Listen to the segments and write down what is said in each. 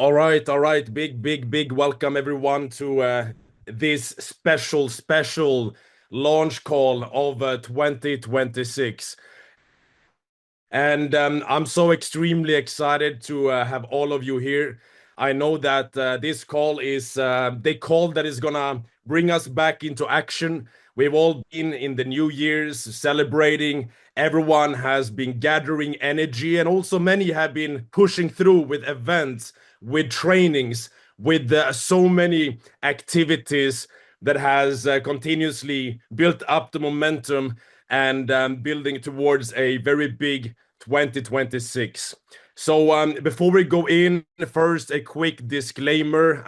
All right. Big welcome everyone to this special launch call of 2026. And I'm so extremely excited to have all of you here. I know that this call is the call that is gonna bring us back into action. We've all been in the New Year's celebrating. Everyone has been gathering energy, and also many have been pushing through with events, with trainings, with so many activities that has continuously built up the momentum and building towards a very big 2026. So before we go in, first a quick disclaimer.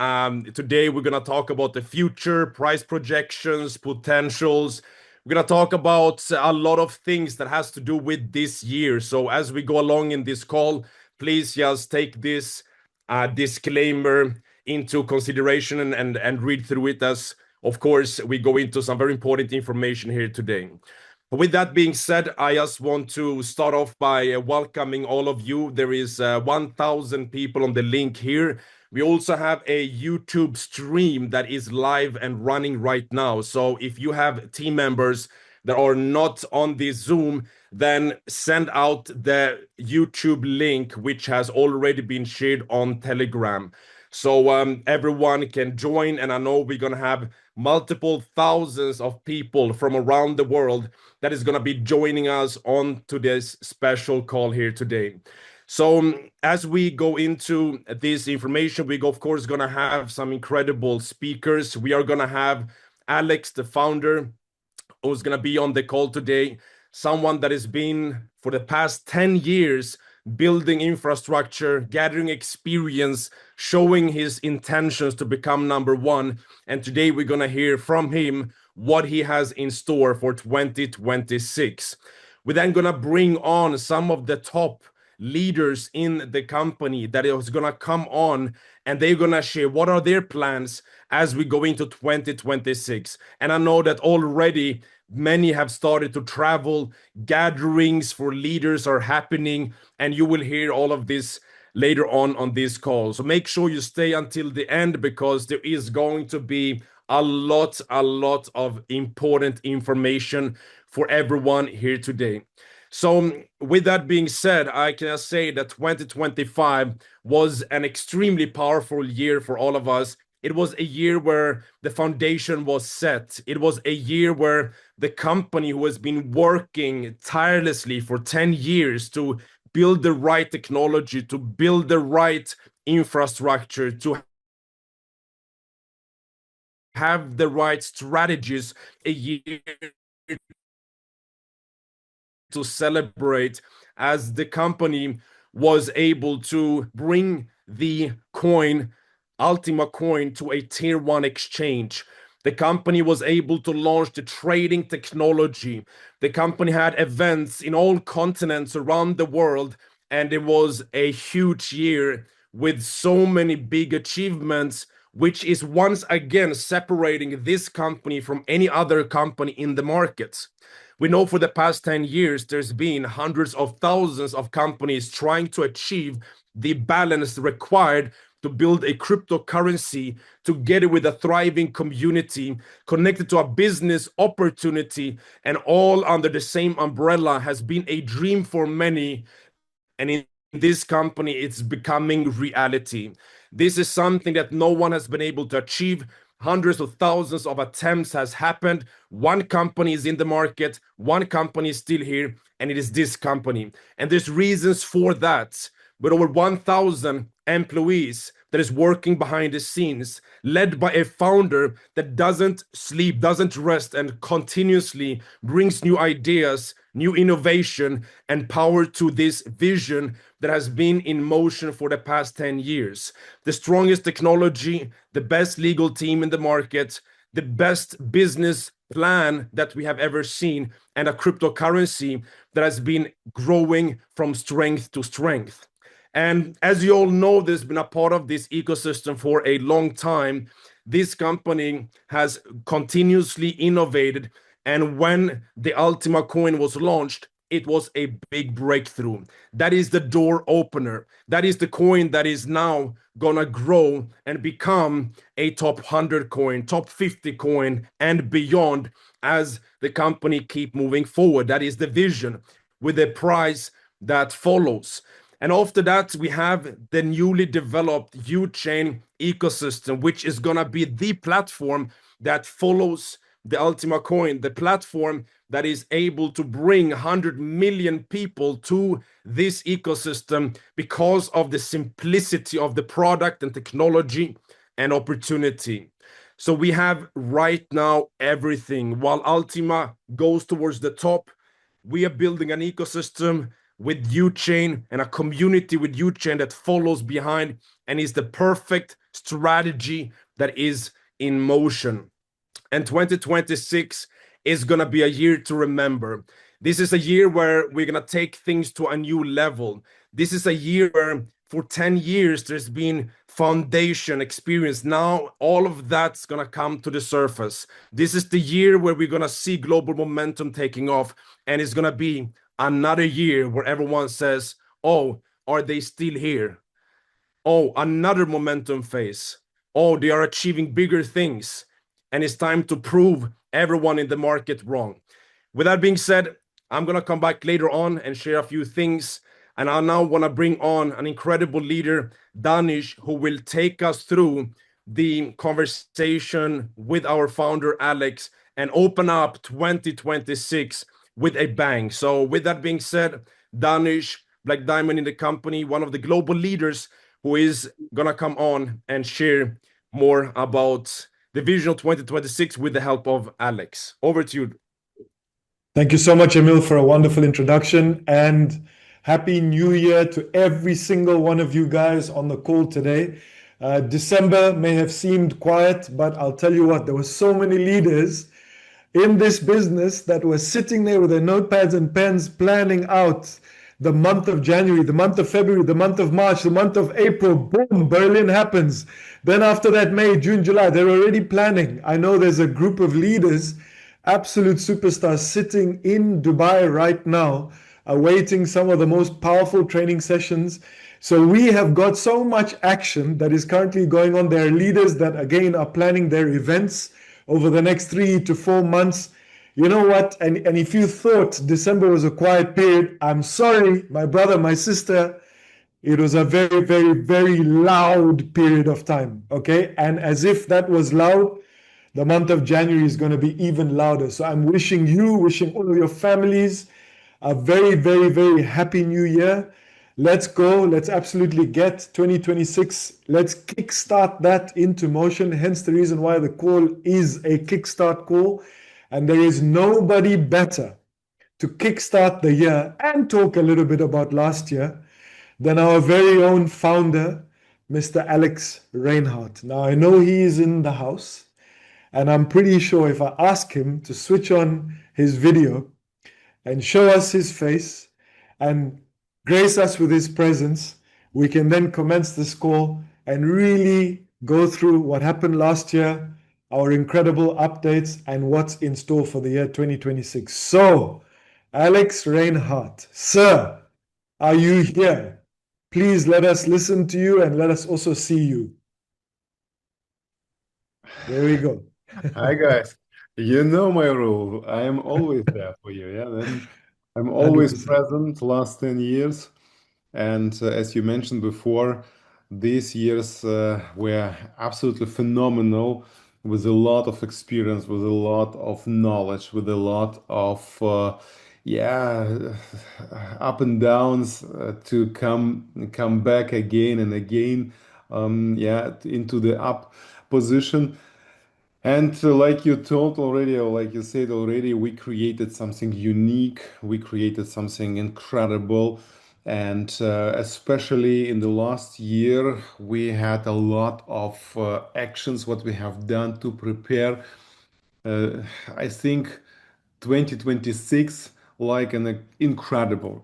Today we're gonna talk about the future, price projections, potentials. We're gonna talk about a lot of things that has to do with this year. So as we go along in this call, please just take this disclaimer into consideration and read through it as, of course, we go into some very important information here today. With that being said, I just want to start off by welcoming all of you. There is 1,000 people on the link here. We also have a YouTube stream that is live and running right now. So if you have team members that are not on this Zoom, then send out the YouTube link, which has already been shared on Telegram. So everyone can join, and I know we're gonna have multiple thousands of people from around the world that is gonna be joining us on to this special call here today. So as we go into this information, we of course gonna have some incredible speakers. We are gonna have Alex, the founder, who's gonna be on the call today. Someone that has been for the past 10 years building infrastructure, gathering experience, showing his intentions to become number one. And today we're going to hear from him what he has in store for 2026. We're then going to bring on some of the top leaders in the company that is going to come on, and they're going to share what are their plans as we go into 2026. And I know that already many have started to travel. Gatherings for leaders are happening, and you will hear all of this later on this call. So make sure you stay until the end, because there is going to be a lot of important information for everyone here today. So with that being said, I can say that 2025 was an extremely powerful year for all of us. It was a year where the foundation was set. It was a year where the company who has been working tirelessly for 10 years to build the right technology, to build the right infrastructure, to have the right strategies, a year to celebrate as the company was able to bring the coin, Ultima coin, to a tier one exchange. The company was able to launch the trading technology. The company had events in all continents around the world, and it was a huge year with so many big achievements, which is once again separating this company from any other company in the markets. We know for the past 10 years, there's been hundreds of thousands of companies trying to achieve the balance required to build a cryptocurrency together with a thriving community connected to a business opportunity, and all under the same umbrella has been a dream for many. And in this company, it's becoming reality. This is something that no one has been able to achieve. Hundreds of thousands of attempts has happened. One company is in the market, one company is still here, and it is this company. And there's reasons for that. With over 1,000 employees that is working behind the scenes, led by a founder that doesn't sleep, doesn't rest, and continuously brings new ideas, new innovation, and power to this vision that has been in motion for the past 10 years. The strongest technology, the best legal team in the market, the best business plan that we have ever seen, and a cryptocurrency that has been growing from strength to strength. And as you all know, there's been a part of this ecosystem for a long time. This company has continuously innovated. And when the Ultima coin was launched, it was a big breakthrough. That is the door opener. That is the coin that is now gonna grow and become a top 100 coin, top 50 coin, and beyond as the company keep moving forward. That is the vision with a price that follows. And after that, we have the newly developed U-Chain ecosystem, which is gonna be the platform that follows the Ultima coin, the platform that is able to bring 100 million people to this ecosystem because of the simplicity of the product and technology and opportunity. So we have right now everything. While Ultima goes towards the top, we are building an ecosystem with U-Chain and a community with U-Chain that follows behind and is the perfect strategy that is in motion. And 2026 is going to be a year to remember. This is a year where we're going to take things to a new level. This is a year where for 10 years there's been foundation experience. Now all of that's going to come to the surface. This is the year where we're going to see global momentum taking off, and it's going to be another year where everyone says, oh, are they still here? Oh, another momentum phase. Oh, they are achieving bigger things. And it's time to prove everyone in the market wrong. With that being said, I'm going to come back later on and share a few things. And I now want to bring on an incredible leader, Danish, who will take us through the conversation with our founder, Alex, and open up 2026 with a bang. So, with that being said, Danish, Black Diamond in the company, one of the global leaders who is going to come on and share more about the Vision 2026 with the help of Alex. Over to you. Thank you so much, Emil, for a wonderful introduction, and Happy New Year to every single one of you guys on the call today. December may have seemed quiet, but I'll tell you what, there were so many leaders in this business that were sitting there with their notepads and pens planning out the month of January, the month of February, the month of March, the month of April. Boom, Berlin happens. Then after that, May, June, July, they're already planning. I know there's a group of leaders, absolute superstars, sitting in Dubai right now, awaiting some of the most powerful training sessions. So we have got so much action that is currently going on. There are leaders that, again, are planning their events over the next 3 to 4 months. You know what? And if you thought December was a quiet period, I'm sorry, my brother, my sister, it was a very, very, very loud period of time. Okay. And as if that was loud, the month of January is going to be even louder. So I'm wishing you, wishing all of your families a very, very, very happy new year. Let's go. Let's absolutely get 2026. Let's kickstart that into motion. Hence the reason why the call is a kickstart call. And there is nobody better to kickstart the year and talk a little bit about last year than our very own founder, Mr. Alex Reinhardt. Now, I know he is in the house, and I'm pretty sure if I ask him to switch on his video and show us his face and grace us with his presence, we can then commence this call and really go through what happened last year, our incredible updates, and what's in store for the year 2026. So, Alex Reinhardt, sir, are you here? Please let us listen to you and let us also see you. There we go. Hi guys. You know my rule. I am always there for you. Yeah, then I'm always 100%. present last 10 years. And as you mentioned before, these years were absolutely phenomenal with a lot of experience, with a lot of knowledge, with a lot of yeah, up and downs to come back again and again yeah, into the up position. And like you told already, or like you said already, we created something unique, we created something incredible. And especially in the last year, we had a lot of actions, what we have done to prepare. I think 2026 like an incredible,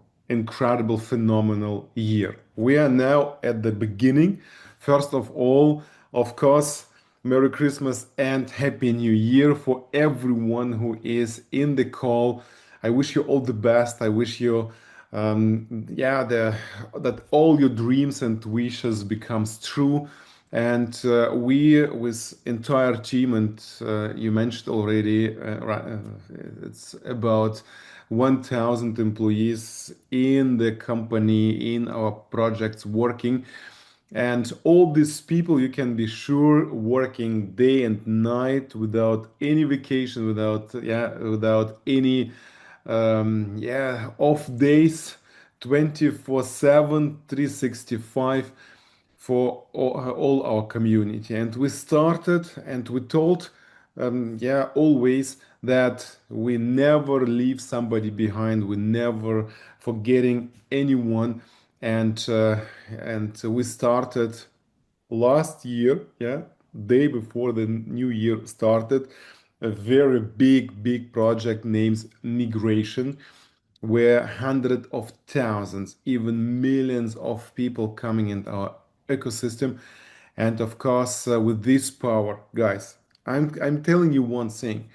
phenomenal year. We are now at the beginning. First of all, of course, Merry Christmas and Happy New Year for everyone who is in the call. I wish you all the best. I wish you, yeah, that all your dreams and wishes becomes true. And we, with entire team, and you mentioned already, it's about 1,000 employees in the company, in our projects working. And all these people, you can be sure, working day and night without any vacation, without any off days, 24/7, 365 for all our community. And we started and we told, always that we never leave somebody behind. We never forgetting anyone. And we started last year, day before the new year started, a very big project named Migration, where hundreds of thousands, even millions of people coming in our ecosystem. And of course, with this power, guys, I'm telling you one thing.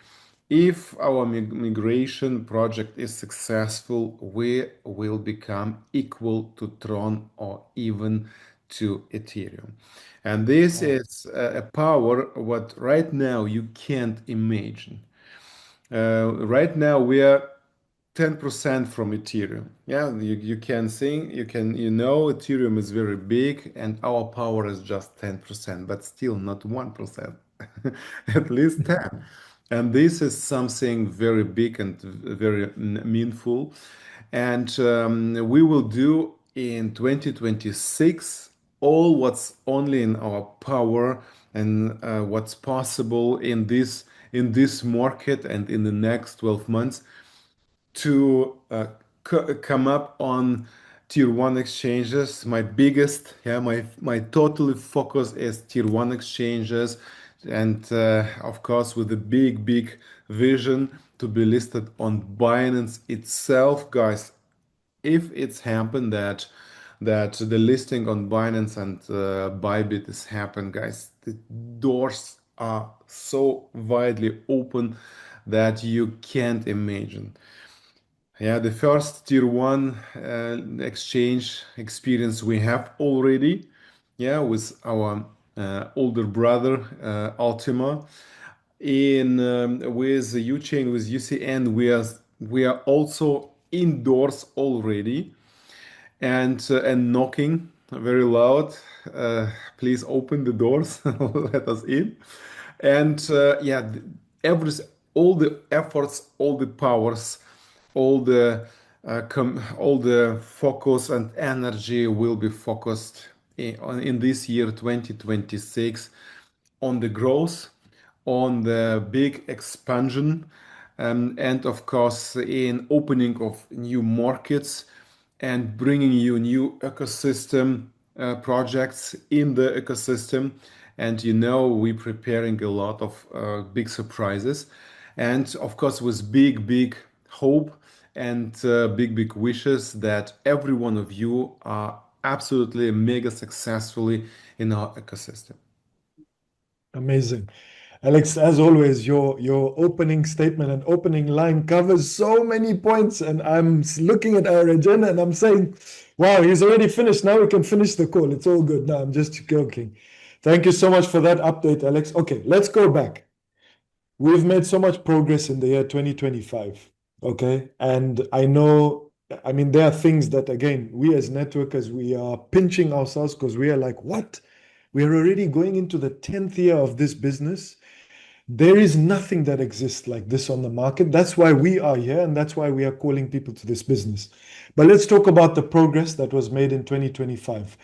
If our migration project is successful, we will become equal to Tron or even to Ethereum. And this Wow. is a power what right now you can't imagine. Right now we are 10% from Ethereum. Yeah, you can think, Ethereum is very big and our power is just 10%, but still not 1%, at least 10. And this is something very big and very meaningful. And we will do in 2026 all what's only in our power and what's possible in this market and in the next 12 months to come up on tier one exchanges. My biggest, my totally focus is tier one exchanges, and of course with a big vision to be listed on Binance itself, guys. If it's happened that the listing on Binance and Bybit has happened, guys, the doors are so widely open that you can't imagine. Yeah, the first tier one exchange experience we have already, with our older brother Ultima. In with the UChain with UCN, we are also indoors already and knocking very loud. Please open the doors, let us in. And every all the efforts, all the powers, all the focus and energy will be focused in this year 2026 on the growth, on the big expansion, and of course in opening of new markets and bringing you new ecosystem projects in the ecosystem. And we're preparing a lot of big surprises, and of course with big hope and big wishes that every one of you are absolutely mega successfully in our ecosystem. Amazing. Alex, as always, your opening statement and opening line covers so many points, and looking at our agenda and I'm saying, wow, he's already finished. Now we can finish the call. It's all good. No, I'm just joking. Thank you so much for that update, Alex. Okay, let's go back. We've made so much progress in the year 2025. Okay. And I mean, there are things that, again, we as networkers, we are pinching ourselves because we are like, what? We're already going into the 10th year of this business. There is nothing that exists like this on the market. That's why we are here, and that's why we are calling people to this business. But let's talk about the progress that was made in 2025.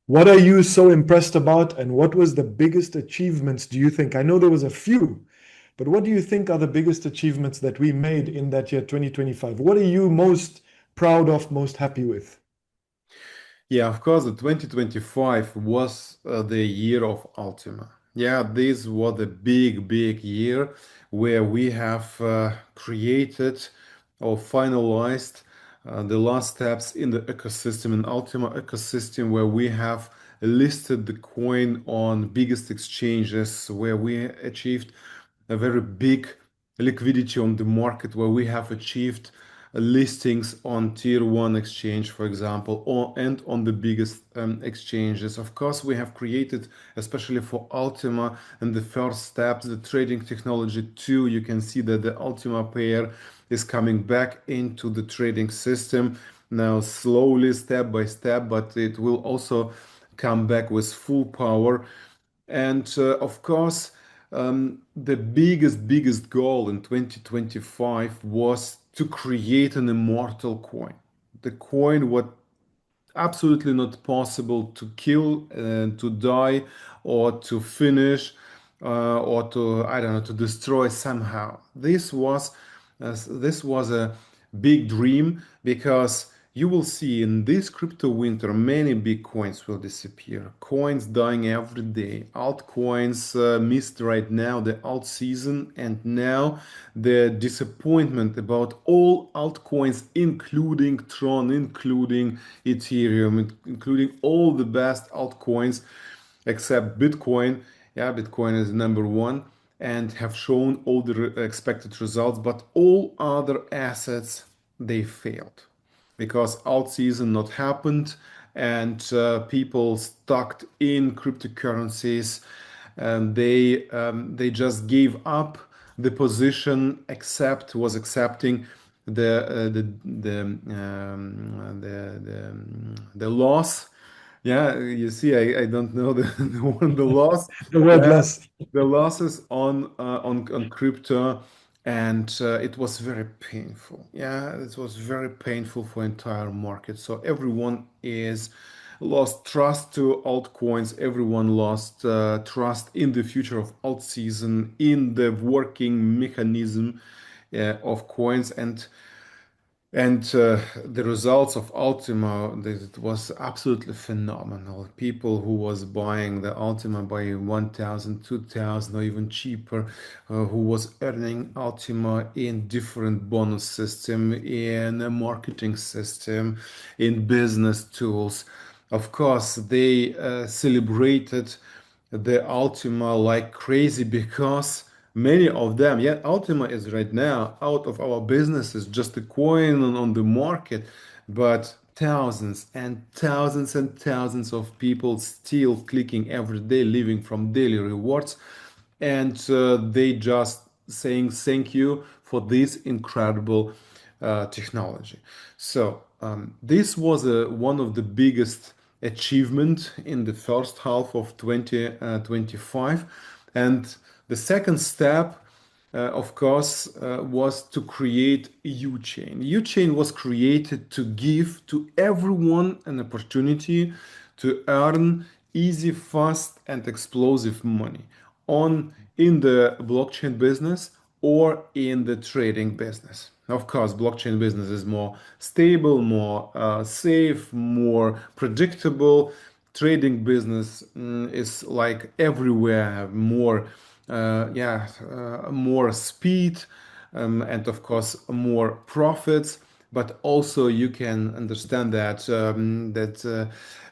What are you so impressed about, and what was the biggest achievements, do you think? I know there was a few, but what do you think are the biggest achievements that we made in that year 2025? What are you most proud of, most happy with? Yeah, of course, the 2025 was the year of Ultima. Yeah, this was a big year where we have created or finalized the last steps in the ecosystem, in Ultima ecosystem, where we have listed the coin on biggest exchanges, where we achieved a very big liquidity on the market, where we have achieved listings on tier one exchange, for example, and on the biggest exchanges. Of course, we have created, especially for Ultima and the first steps, the trading technology too. You can see that the Ultima pair is coming back into the trading system now, slowly, step by step, but it will also come back with full power. And of course, the biggest goal in 2025 was to create an immortal coin. The coin what absolutely not possible to kill, to die, or to finish, or to, I don't know, to destroy somehow. This was a big dream, because you will see in this crypto winter many big coins will disappear. Coins dying every day. Altcoins missed right now the alt season, and now the disappointment about all altcoins, including Tron, including Ethereum, including all the best altcoins except Bitcoin. Yeah, Bitcoin is number one and have shown all the expected results, but all other assets, they failed because alt season not happened, and people stuck in cryptocurrencies, and they just gave up the position, except was accepting the loss. Yeah, you see, I don't know the loss. The word Yeah, loss. the losses on crypto, and it was very painful. Yeah, it was very painful for entire market. So everyone is lost trust to altcoins. Everyone lost trust in the future of alt season, in the working mechanism of coins, and the results of Ultima, it was absolutely phenomenal. People who was buying the Ultima by 1,000, 2,000, or even cheaper, who was earning Ultima in different bonus system, in a marketing system, in business tools. Of course, they celebrated the Ultima like crazy, because many of them, yeah, Ultima is right now out of our business, is just a coin on the market, but thousands and thousands and thousands of people still clicking every day, living from daily rewards, and they just saying thank you for this incredible technology. So this was one of the biggest achievement in the first half of 2025. And the second step, of course, was to create U-Chain. U-Chain was created to give to everyone an opportunity to earn easy, fast, and explosive money on in the blockchain business or in the trading business. Of course, blockchain business is more stable, more safe, more predictable. Trading business is like everywhere, more, more speed, and of course more profits. But also you can understand that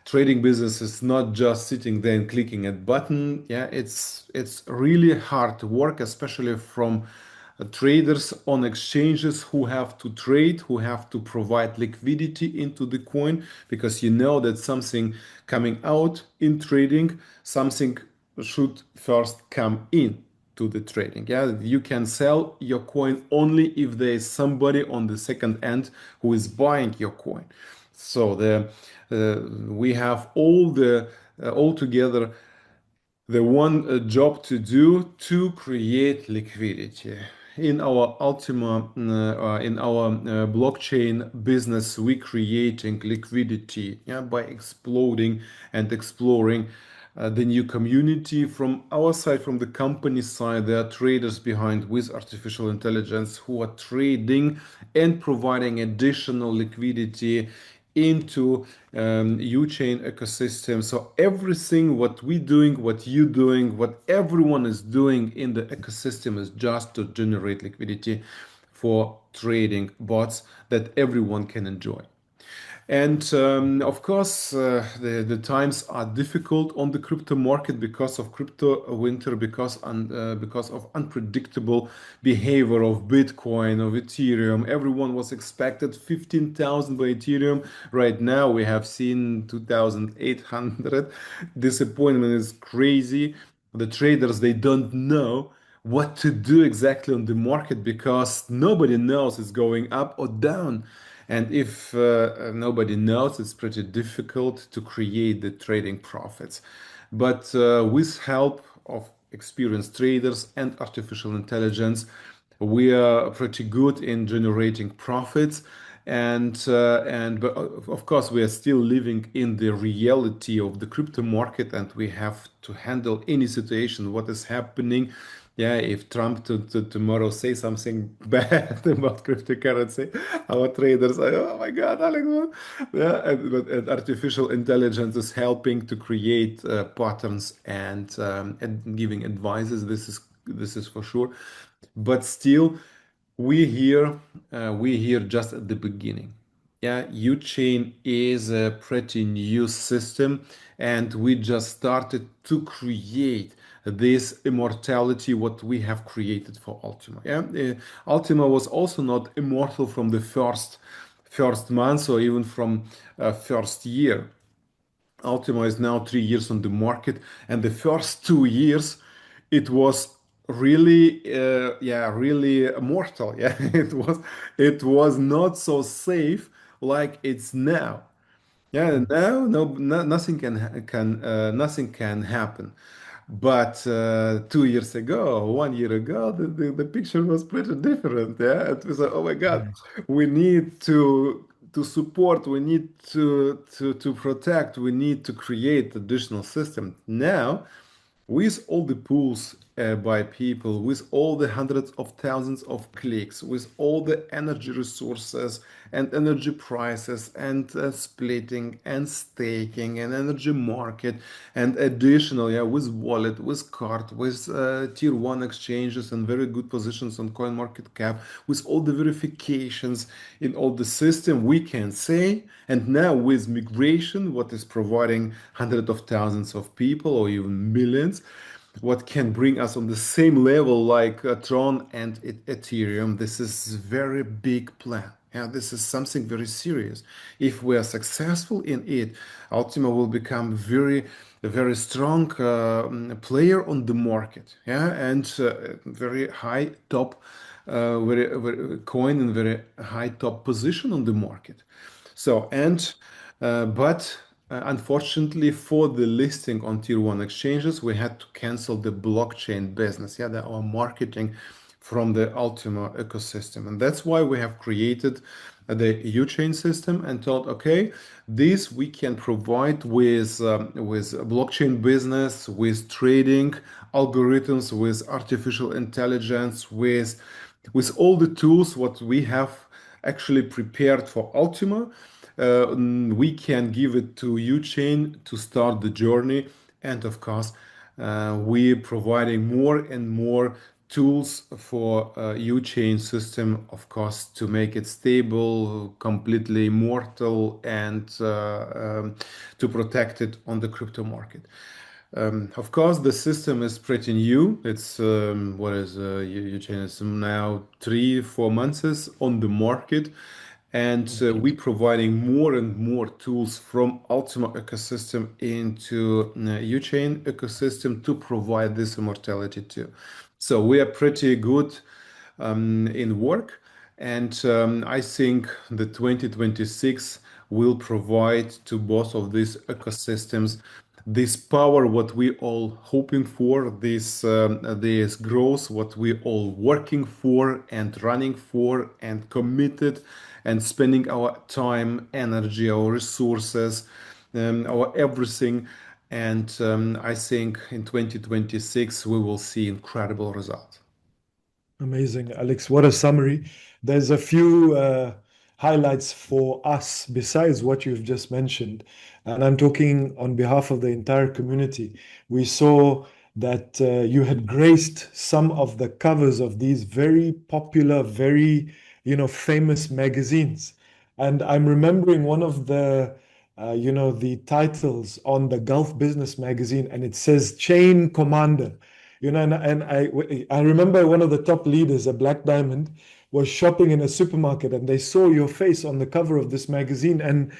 trading business is not just sitting there and clicking a button. Yeah, it's really hard work, especially from traders on exchanges who have to trade, who have to provide liquidity into the coin, because you know that something coming out in trading, something should first come in to the trading. Yeah, you can sell your coin only if there is somebody on the second end who is buying your coin. So we have all together the one job to do to create liquidity. In our Ultima, in our blockchain business, we creating liquidity, yeah, by exploding and exploring the new community. From our side, from the company side, there are traders behind with artificial intelligence who are trading and providing additional liquidity into U-Chain ecosystem. So everything what we doing, what you doing, what everyone is doing in the ecosystem is just to generate liquidity for trading bots that everyone can enjoy. And of course, the times are difficult on the crypto market because of crypto winter, because of unpredictable behavior of Bitcoin, of Ethereum. Everyone was expected 15,000 by Ethereum. Right now, we have seen 2,800. Disappointment is crazy. The traders, they don't know what to do exactly on the market because nobody knows it's going up or down. And if nobody knows, it's pretty difficult to create the trading profits. But with help of experienced traders and artificial intelligence, we are pretty good in generating profits. But of course, we are still living in the reality of the crypto market, and we have to handle any situation, what is happening. Yeah, if Trump tomorrow say something bad about cryptocurrency, our traders are, oh my God, Alex, what?" Yeah, and artificial intelligence is helping to create patterns and giving advices. This is for sure. But still, we here just at the beginning. Yeah, U-Chain is a pretty new system, and we just started to create this immortality what we have created for Ultima. Yeah, Ultima was also not immortal from the first month or even from first year. Ultima is now 3 years on the market, and the first 2 years, it was really, yeah, really mortal. Yeah, it was not so safe like it's now. Yeah, now no, nothing can happen. But 2 years ago, 1 year ago, the picture was pretty different. Yeah, it was like, oh my God, Yes. we need to support, we need to protect, we need to create additional system. Now, with all the pools by people, with all the hundreds of thousands of clicks, with all the energy resources and energy prices and splitting and staking and energy market and additional, yeah, with wallet, with card, with tier one exchanges and very good positions on coin market cap, with all the verifications in all the system, we can say, and now with migration, what is providing hundreds of thousands of people or even millions, what can bring us on the same level like Tron and Ethereum. This is very big plan. Yeah, this is something very serious. If we are successful in it, Ultima will become a very strong player on the market. Yeah, and very high top, very coin and very high top position on the market. So, but unfortunately, for the listing on tier one exchanges, we had to cancel the blockchain business, yeah, our marketing from the Ultima ecosystem. And that's why we have created the U-Chain system and thought, okay, this we can provide with blockchain business, with trading algorithms, with artificial intelligence, with all the tools what we have actually prepared for Ultima. We can give it to U-Chain to start the journey. And of course, we're providing more and more tools for U-Chain system, of course, to make it stable, completely immortal, and to protect it on the crypto market. Of course, the system is pretty new. It's what is U-Chain is now 3-4 months on the market, and we providing more and more tools from Ultima ecosystem into U-Chain ecosystem to provide this immortality too. So we are pretty good in work, and I think the 2026 will provide to both of these ecosystems this power what we all hoping for, this growth what we all working for and running for and committed and spending our time, energy, our resources, our everything. And I think in 2026 we will see incredible results. Amazing, Alex. What a summary. There's a few highlights for us besides what you've just mentioned. And I'm talking on behalf of the entire community. We saw that you had graced some of the covers of these very popular, very, famous magazines. And I'm remembering one of the titles on the Gulf Business magazine, and it says Chain Commander. And I remember one of the top leaders, a black diamond, was shopping in a supermarket, and they saw your face on the cover of this magazine. And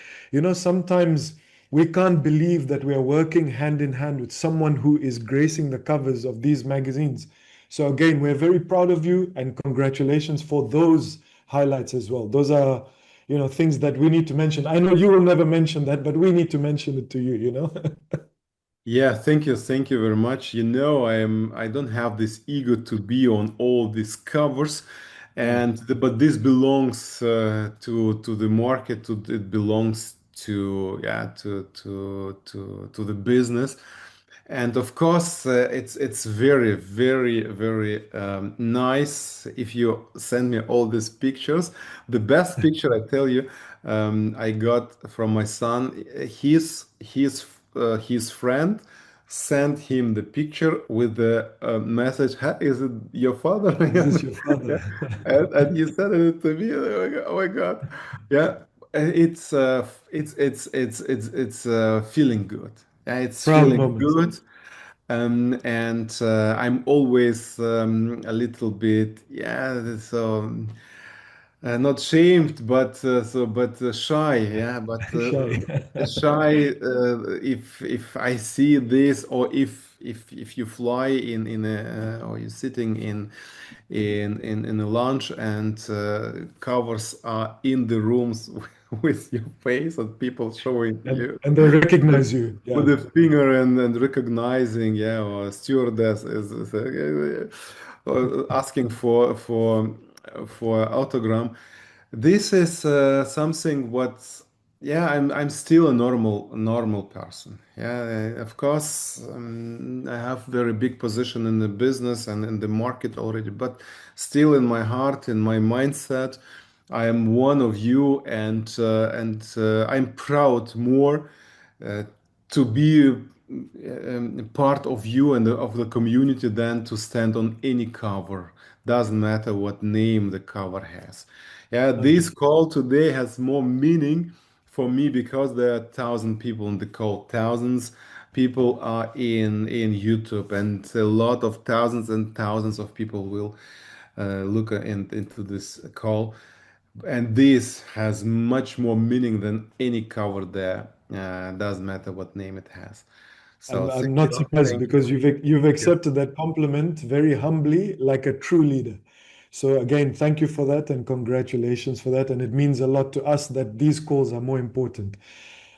sometimes we can't believe that we are working hand in hand with someone who is gracing the covers of these magazines. So again, we're very proud of you, and congratulations for those highlights as well. Those are things that we need to mention. I know you will never mention that, but we need to mention it to you. Yeah, thank you very much. I don't have this ego to be on all these covers, Yeah, but this belongs to the market. It belongs to yeah to the business, and of course it's very very nice if you send me all these pictures. The best picture I tell you, I got from my son. His friend sent him the picture with the message, is it your father? is this your Yeah. father? And he sent it to me. Oh my God. Yeah. It's feeling good. Yeah, it's Proud feeling moments. good. And I'm always a little bit, yeah, so not shamed, but shy, yeah, but Shy. shy if I see this, or if you fly in a or you're sitting in a lounge, and covers are in the rooms with your face, and people showing and you and they recognize you. with Yeah. a finger, and recognizing, yeah, or stewardess is asking for autogram. This is something what, yeah, I'm still a normal person. Yeah, of course, I have very big position in the business and in the market already, but still in my heart, in my mindset, I am one of you, and I'm proud more uh, to be part of you and of the community than to stand on any cover. Doesn't matter what name the cover has. Yeah, this 100. call today has more meaning for me because there are 1,000 people in the call. Thousands people are in YouTube, and a lot of thousands and thousands of people will look into this call. And this has much more meaning than any cover there. Doesn't matter what name it has. So I'm thank not you, surprised thank you. because you've Yeah. accepted that compliment very humbly, like a true leader. So again, thank you for that and congratulations for that. And it means a lot to us that these calls are more important.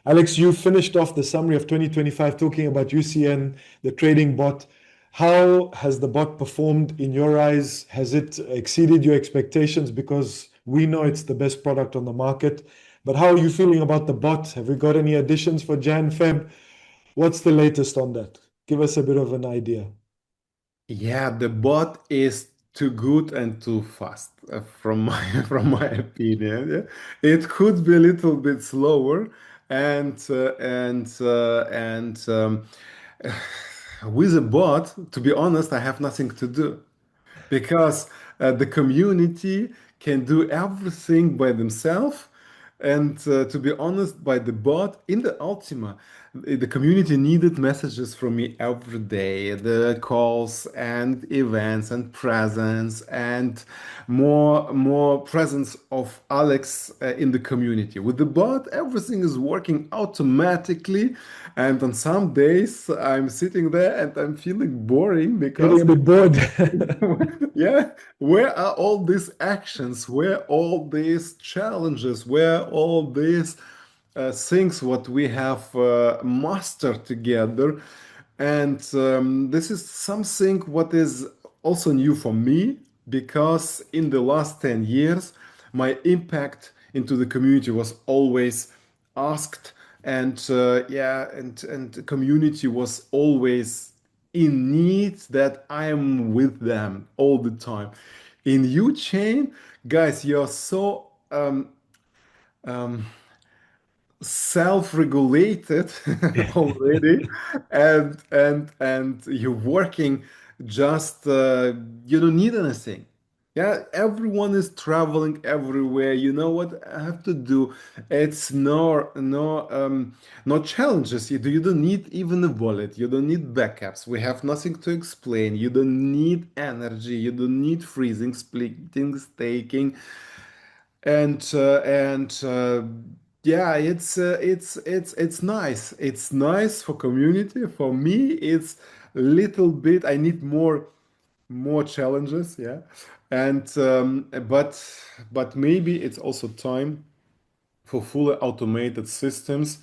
Alex, you finished off the summary of 2025 talking about UCN, the trading bot. How has the bot performed in your eyes? Has it exceeded your expectations? Because we know it's the best product on the market. But how are you feeling about the bot? Have we got any additions for Jan, Feb? What's the latest on that? Give us a bit of an idea. Yeah, the bot is too good and too fast, from my from my opinion. Yeah. It could be a little bit slower, and with a bot, to be honest, I have nothing to do, because the community can do everything by themselves. And to be honest, by the bot in the Ultima, the community needed messages from me every day, the calls and events and presence, and more presence of Alex in the community. With the bot, everything is working automatically, and on some days I'm sitting there and I'm feeling boring Getting because a bit bored. yeah, where are all these actions? Where all these challenges? Where all these things what we have mastered together? And this is something what is also new for me, because in the last 10 years, my impact into the community was always asked, and and the community was always in need that I am with them all the time. In U chain, guys, you're so um, self-regulated already, and you're working just you don't need anything. Yeah, everyone is traveling everywhere. You know what I have to do? It's no challenges. You don't need even a wallet. You don't need backups. We have nothing to explain. You don't need energy. You don't need freezing, splitting, staking, and yeah, it's nice. It's nice for community. For me, it's little bit. I need more challenges, yeah. And but maybe it's also time for fully automated systems.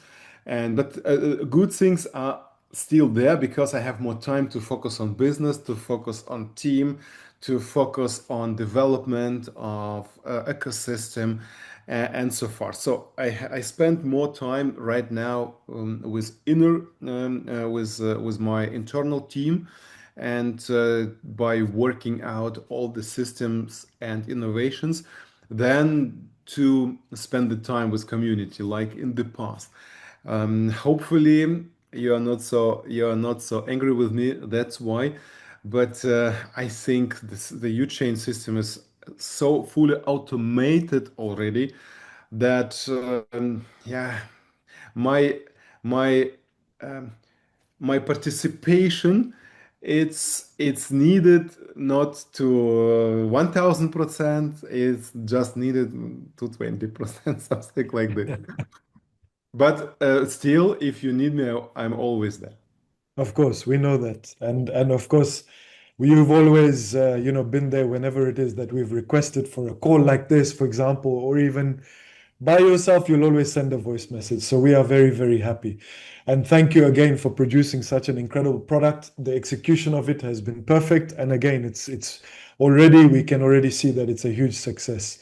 And but good things are still there because I have more time to focus on business, to focus on team, to focus on development of ecosystem, and so forth. So I spend more time right now with my internal team, and by working out all the systems and innovations, then to spend the time with community like in the past. Hopefully you are not so angry with me. That's why. But I think the U-chain system is so fully automated already that yeah, my my um, my participation, it's needed not to 1000%, it's just needed to 20%, something like this. But still, if you need me, I'm always there. Of course, we know that, and of course, we've always been there whenever it is that we've requested for a call like this, for example, or even by yourself, you'll always send a voice message. So we are very, very happy, and thank you again for producing such an incredible product. The execution of it has been perfect, and again, it's already we can already see that it's a huge success.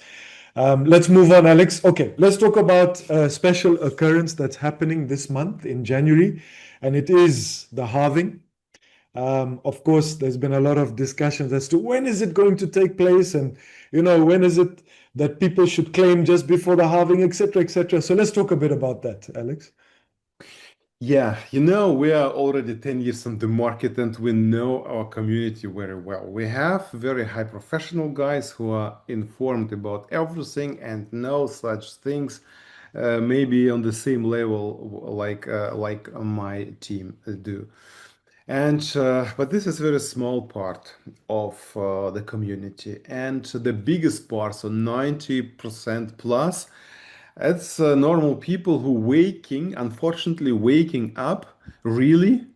Let's move on, Alex. Okay, let's talk about a special occurrence that's happening this month in January, and it is the halving. Of course, there's been a lot of discussions as to when is it going to take place, and when is it that people should claim just before the halving, etc., etc. So let's talk a bit about that, Alex. Yeah, we are already 10 years on the market and we know our community very well. We have very high professional guys who are informed about everything and know such things, maybe on the same level like my team do. And but this is very small part of the community, and the biggest part, so 90% plus, it's normal people who unfortunately waking up really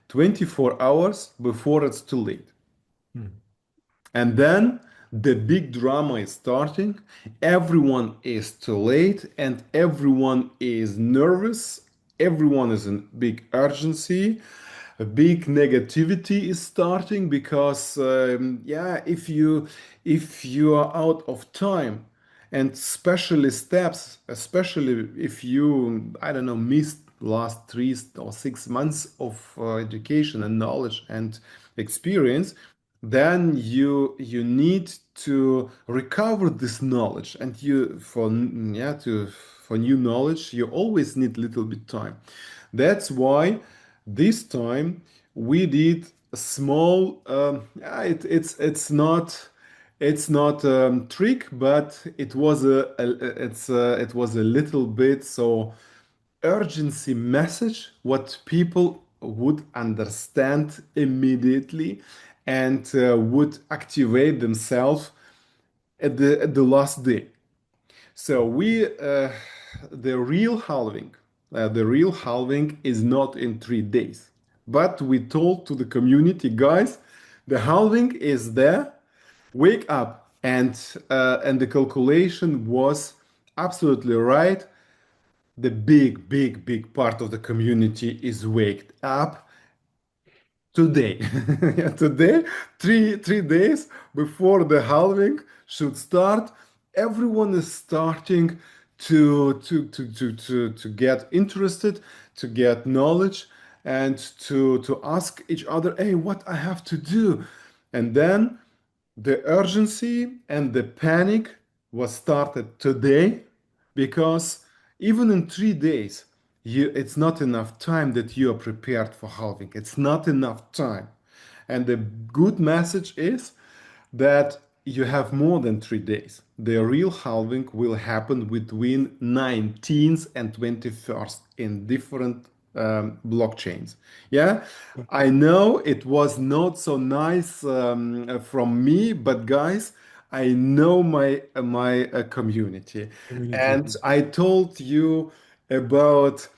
24 hours before it's too late. Hmm. And then the big drama is starting. Everyone is too late and everyone is nervous. Everyone is in big urgency. A big negativity is starting because yeah, if you are out of time, and especially steps, especially if you, I don't know, missed last 3 or 6 months of education and knowledge and experience, then you need to recover this knowledge, and you for yeah to for new knowledge you always need little bit time. That's why this time we did a small yeah, it's not trick, but it was a little bit so urgency message what people would understand immediately and would activate themselves at the last day. So the real halving is not in 3 days, but we told to the community, guys, the halving is there. Wake up, and the calculation was absolutely right. The big, big, big part of the community is waked up today. Yeah, today, three days before the halving should start, everyone is starting to get interested, to get knowledge, and to ask each other, hey, what I have to do. And then the urgency and the panic was started today, because even in 3 days, it's not enough time that you are prepared for halving. It's not enough time. And the good message is that you have more than 3 days. The real halving will happen between 19th and 21st in different blockchains. Yeah, I know it was not so nice from me, but guys, I know my community, Community. and I told you about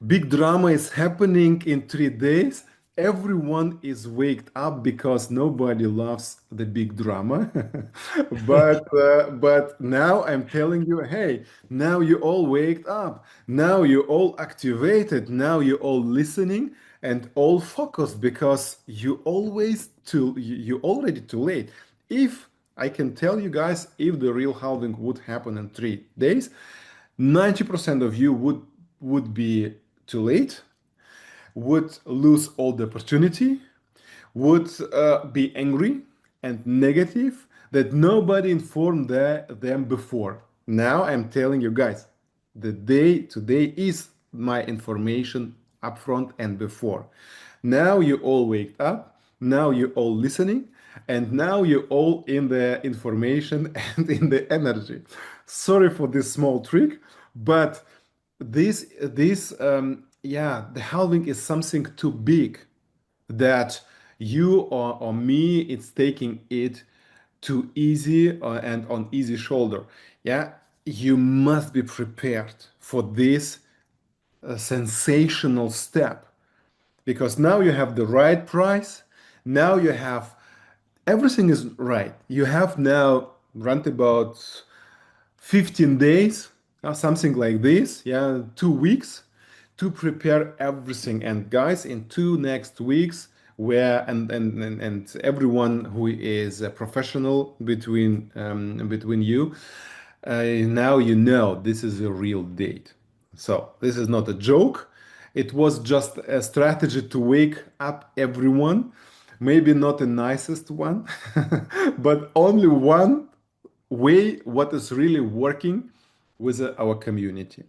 big drama is happening in 3 days. Everyone is waked up because nobody loves the big drama. But now I'm telling you, hey, now you all waked up. Now you all activated. Now you all listening and all focused because you already too late. If I can tell you guys, if the real halving would happen in 3 days, 90% of you would be too late, would lose all the opportunity, would be angry and negative that nobody informed them before. Now I'm telling you guys, the day today is my information upfront and before. Now you all wake up, now you all listening, and now you all in the information and in the energy. Sorry for this small trick, but this the halving is something too big that you or me it's taking it too easy and on easy shoulder. Yeah, you must be prepared for this sensational step because now you have the right price. Now you have everything is right. You have now run about 15 days, something like this, yeah, 2 weeks to prepare everything. And guys, in 2 next weeks, where and everyone who is a professional between you, now you know this is a real date. So this is not a joke. It was just a strategy to wake up everyone. Maybe not the nicest one, but only one way what is really working with our community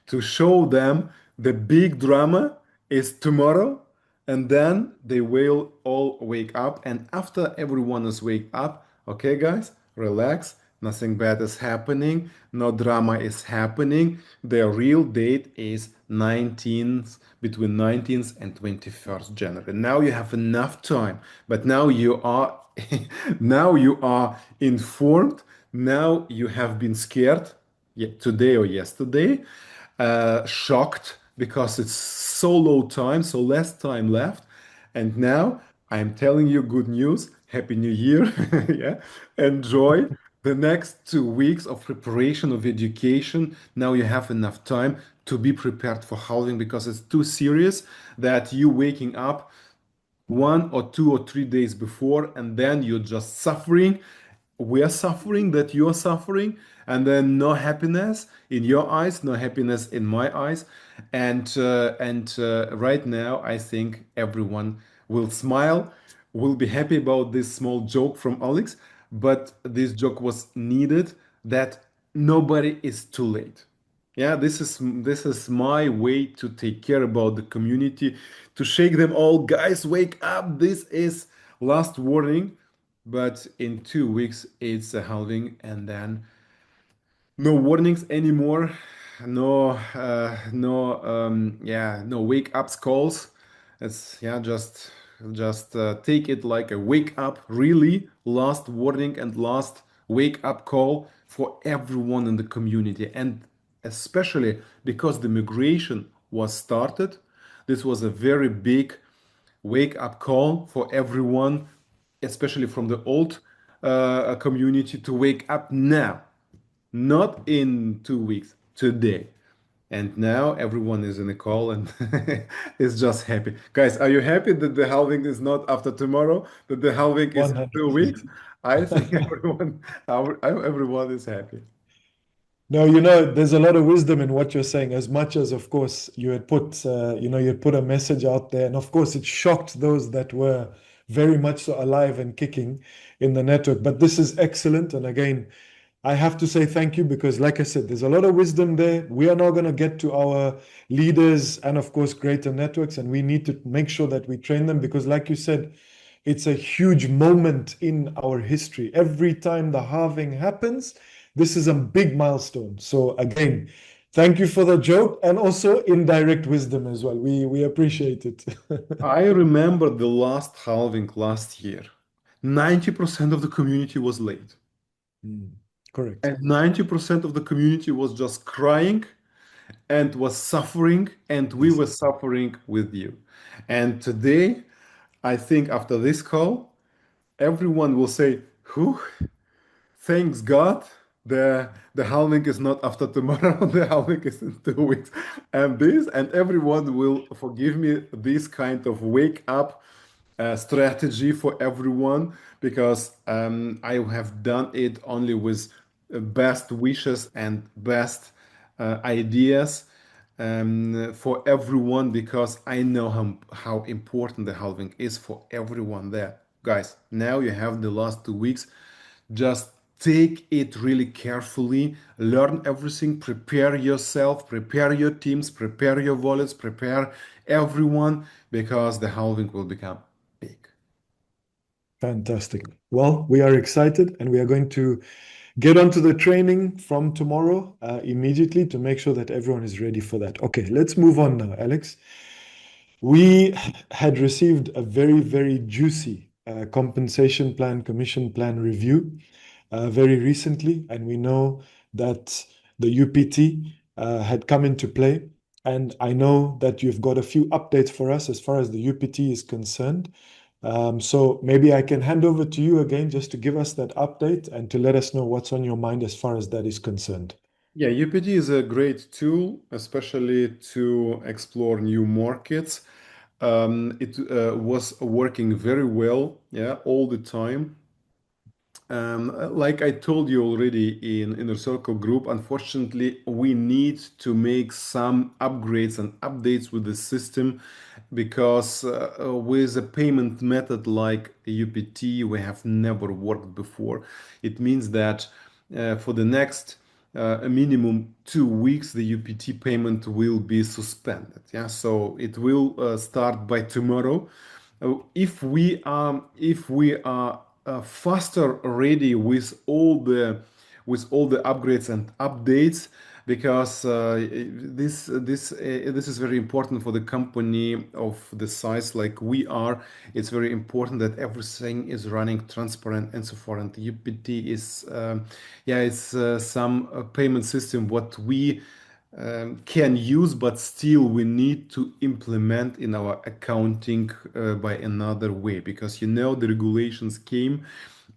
to show them the big drama is tomorrow, and then they will all wake up, and after everyone is wake up, okay guys, relax, nothing bad is happening, no drama is happening, the real date is 19th, between 19th and 21st January. Now you have enough time, but now you are now you are informed. Now you have been scared today or yesterday, shocked because it's so low time, so less time left. And now I'm telling you good news. Happy New Year. Yeah. Enjoy the next 2 weeks of preparation of education. Now you have enough time to be prepared for halving because it's too serious that you waking up 1 or 2 or 3 days before, and then you're just suffering. We are suffering that you're suffering, and then no happiness in your eyes, no happiness in my eyes. And right now, I think everyone will smile, will be happy about this small joke from Alex. But this joke was needed that nobody is too late. Yeah, this is my way to take care about the community, to shake them all. Guys, wake up! This is last warning, but in 2 weeks it's a halving, and then no warnings anymore, no wake ups calls. It's yeah, just take it like a wake up, really last warning and last wake up call for everyone in the community, and especially because the migration was started. This was a very big wake up call for everyone, especially from the old community, to wake up now, not in 2 weeks, today. And now everyone is in a call and is just happy. Guys, are you happy that the halving is not after tomorrow, that the halving is in 2 weeks? 100%. I think everyone is happy. No, there's a lot of wisdom in what you're saying. As much as, of course, you had put a message out there, and of course, it shocked those that were very much so alive and kicking in the network. But this is excellent, and again, I have to say thank you because, like I said, there's a lot of wisdom there. We are now going to get to our leaders and, of course, greater networks, and we need to make sure that we train them because, like you said, it's a huge moment in our history. Every time the halving happens, this is a big milestone. So again, thank you for the joke and also indirect wisdom as well. We appreciate it. I remember the last halving last year. 90% of the community was late. Mm, correct. And 90% of the community was just crying and was suffering, and we Yes. were suffering with you. And today, I think after this call, everyone will say, whew, thanks God, the halving is not after tomorrow, the halving is in 2 weeks. And everyone will forgive me this kind of wake up strategy for everyone because I have done it only with best wishes and best ideas for everyone because I know how important the halving is for everyone there. Guys, now you have the last 2 weeks. Just take it really carefully, learn everything, prepare yourself, prepare your teams, prepare your wallets, prepare everyone because the halving will become big. Fantastic. Well, we are excited and we are going to get onto the training from tomorrow immediately to make sure that everyone is ready for that. Okay, let's move on now, Alex. We had received a very, very juicy compensation plan, commission plan review very recently, and we know that the UPT had come into play. And I know that you've got a few updates for us as far as the UPT is concerned. So maybe I can hand over to you again just to give us that update and to let us know what's on your mind as far as that is concerned. Yeah, UPT is a great tool, especially to explore new markets. It was working very well, yeah, all the time. Like I told you already in Inner Circle group, unfortunately, we need to make some upgrades and updates with the system because with a payment method like UPT, we have never worked before. It means that for the next a minimum 2 weeks, the UPT payment will be suspended. Yeah, so it will start by tomorrow. If we are faster ready with all the upgrades and updates because this is very important for the company of the size like we are. It's very important that everything is running transparent and so forth. And UPT is yeah, it's some payment system what we can use, but still we need to implement in our accounting by another way because the regulations came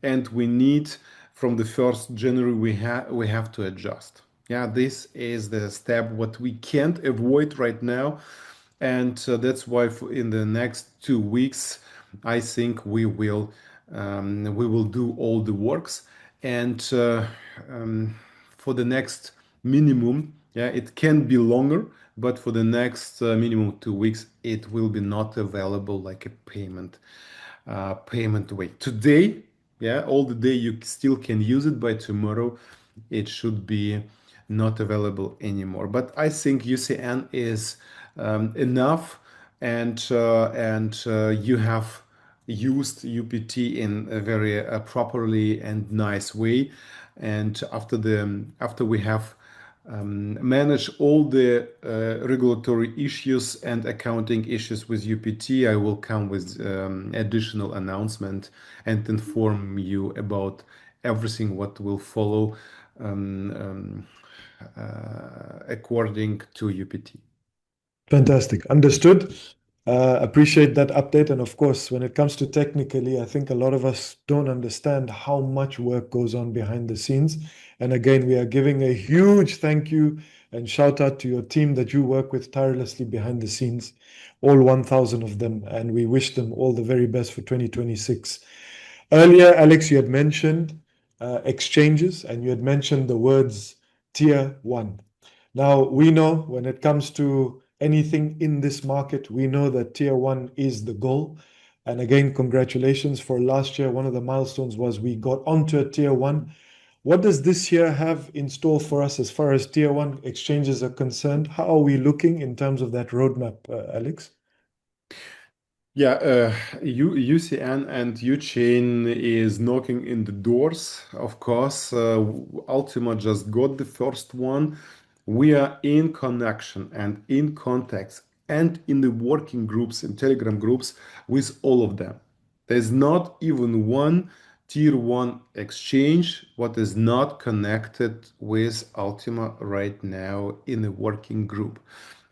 and we need from the 1st January we have to adjust. Yeah, this is the step what we can't avoid right now, and that's why in the next 2 weeks I think we will do all the works and for the next minimum, yeah, it can be longer, but for the next minimum 2 weeks, it will be not available like a payment way. Today, yeah, all the day you still can use it. By tomorrow, it should be not available anymore. But I think UCN is enough, and you have used UPT in a very properly and nice way. And after we have manage all the regulatory issues and accounting issues with UPT, I will come with additional announcement and inform you about everything what will follow um, according to UPT. Fantastic. Understood. Appreciate that update. And of course, when it comes to technically, I think a lot of us don't understand how much work goes on behind the scenes. And again, we are giving a huge thank you and shout out to your team that you work with tirelessly behind the scenes, all 1,000 of them. And we wish them all the very best for 2026. Earlier, Alex, you had mentioned exchanges and you had mentioned the words tier one. Now, we know when it comes to anything in this market, we know that tier one is the goal. And again, congratulations for last year. One of the milestones was we got onto a tier one. What does this year have in store for us as far as tier one exchanges are concerned? How are we looking in terms of that roadmap, Alex? Yeah, UCN and UChain is knocking in the doors. Of course, Ultima just got the first one. We are in connection and in contacts and in the working groups and Telegram groups with all of them. There's not even one tier one exchange what is not connected with Ultima right now in the working group.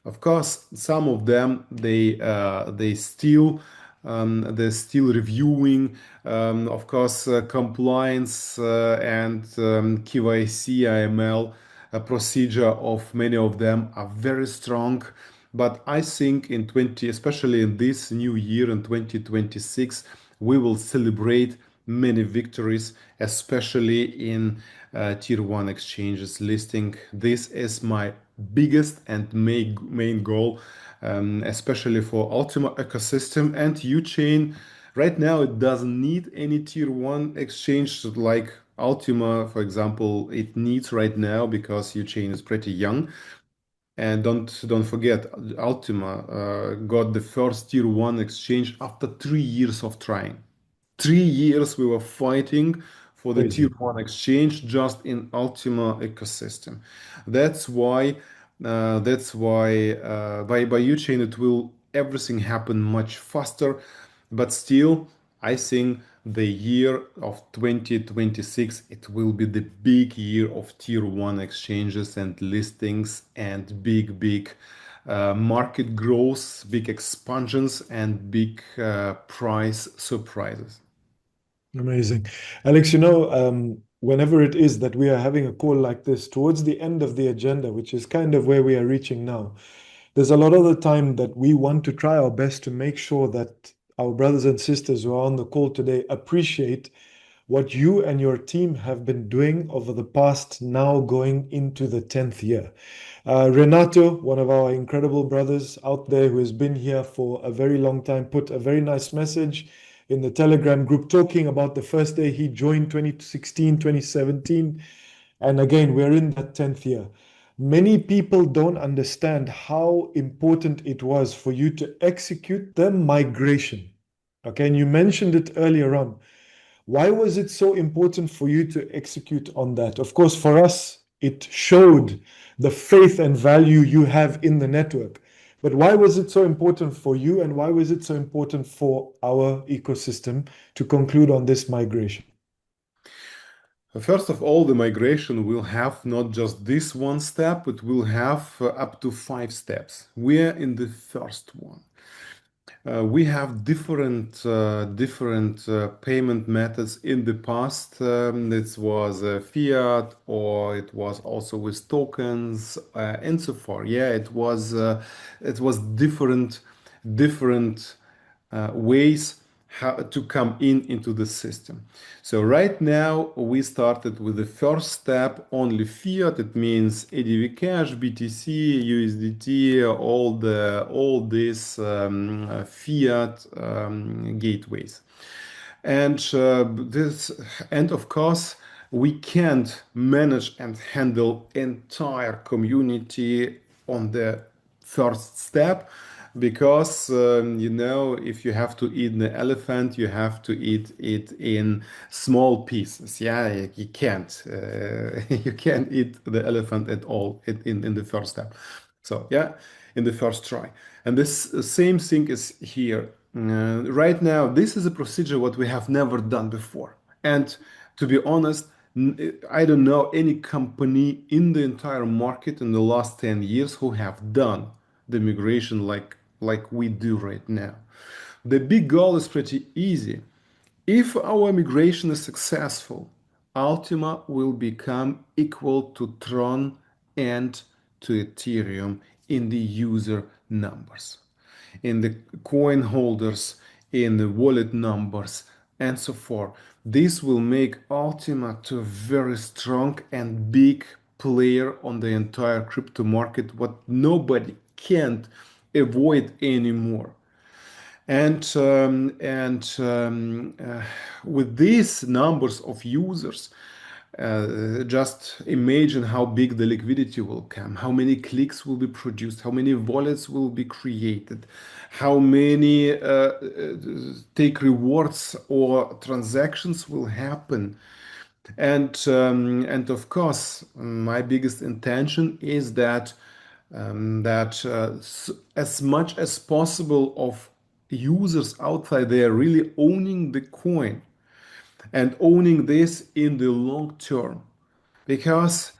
Of course, some of them they're still reviewing. Of course, compliance and KYC AML procedure of many of them are very strong. But I think in 20, especially in this new year in 2026, we will celebrate many victories, especially in tier one exchanges listing. This is my biggest and main goal, especially for Ultima ecosystem and UChain. Right now, it doesn't need any tier one exchange like Ultima, for example, it needs right now because UChain is pretty young. And don't forget, Ultima got the first tier one exchange after 3 years of trying. 3 years we were fighting for the tier Crazy. one exchange just in Ultima ecosystem. That's why by UChain it will everything happen much faster, but still I think the year of 2026 it will be the big year of tier one exchanges and listings and big market growth, big expansions and big price surprises. Amazing. Alex, whenever it is that we are having a call like this, towards the end of the agenda, which is kind of where we are reaching now, there's a lot of the time that we want to try our best to make sure that our brothers and sisters who are on the call today appreciate what you and your team have been doing over the past, now going into the 10th year. Renato, one of our incredible brothers out there who has been here for a very long time, put a very nice message in the Telegram group talking about the first day he joined 2016, 2017. And again, we're in that 10th year. Many people don't understand how important it was for you to execute the migration. Okay, and you mentioned it earlier on. Why was it so important for you to execute on that? Of course, for us, it showed the faith and value you have in the network. But why was it so important for you, and why was it so important for our ecosystem to conclude on this migration? First of all, the migration will have not just this one step, it will have up to 5 steps. We're in the first one. We have different payment methods in the past. This was fiat, or it was also with tokens, and so forth. Yeah, it was different ways how to come into the system. So right now we started with the first step only fiat. It means ADV cash, BTC, USDT, all these fiat gateways. And and of course, we can't manage and handle entire community on the first step because if you have to eat the elephant, you have to eat it in small pieces. Yeah, you can't you can't eat the elephant at all in the first step. So yeah, in the first try. And this same thing is here. Right now, this is a procedure what we have never done before. And to be honest, I don't know any company in the entire market in the last 10 years who have done the migration like we do right now. The big goal is pretty easy. If our migration is successful, Ultima will become equal to Tron and to Ethereum in the user numbers, in the coin holders, in the wallet numbers, and so forth. This will make Ultima to a very strong and big player on the entire crypto market, what nobody can't avoid anymore. And with these numbers of users, Just imagine how big the liquidity will come, how many clicks will be produced, how many wallets will be created, how many take rewards or transactions will happen. And of course, my biggest intention is that as much as possible of users outside there really owning the coin and owning this in the long term, because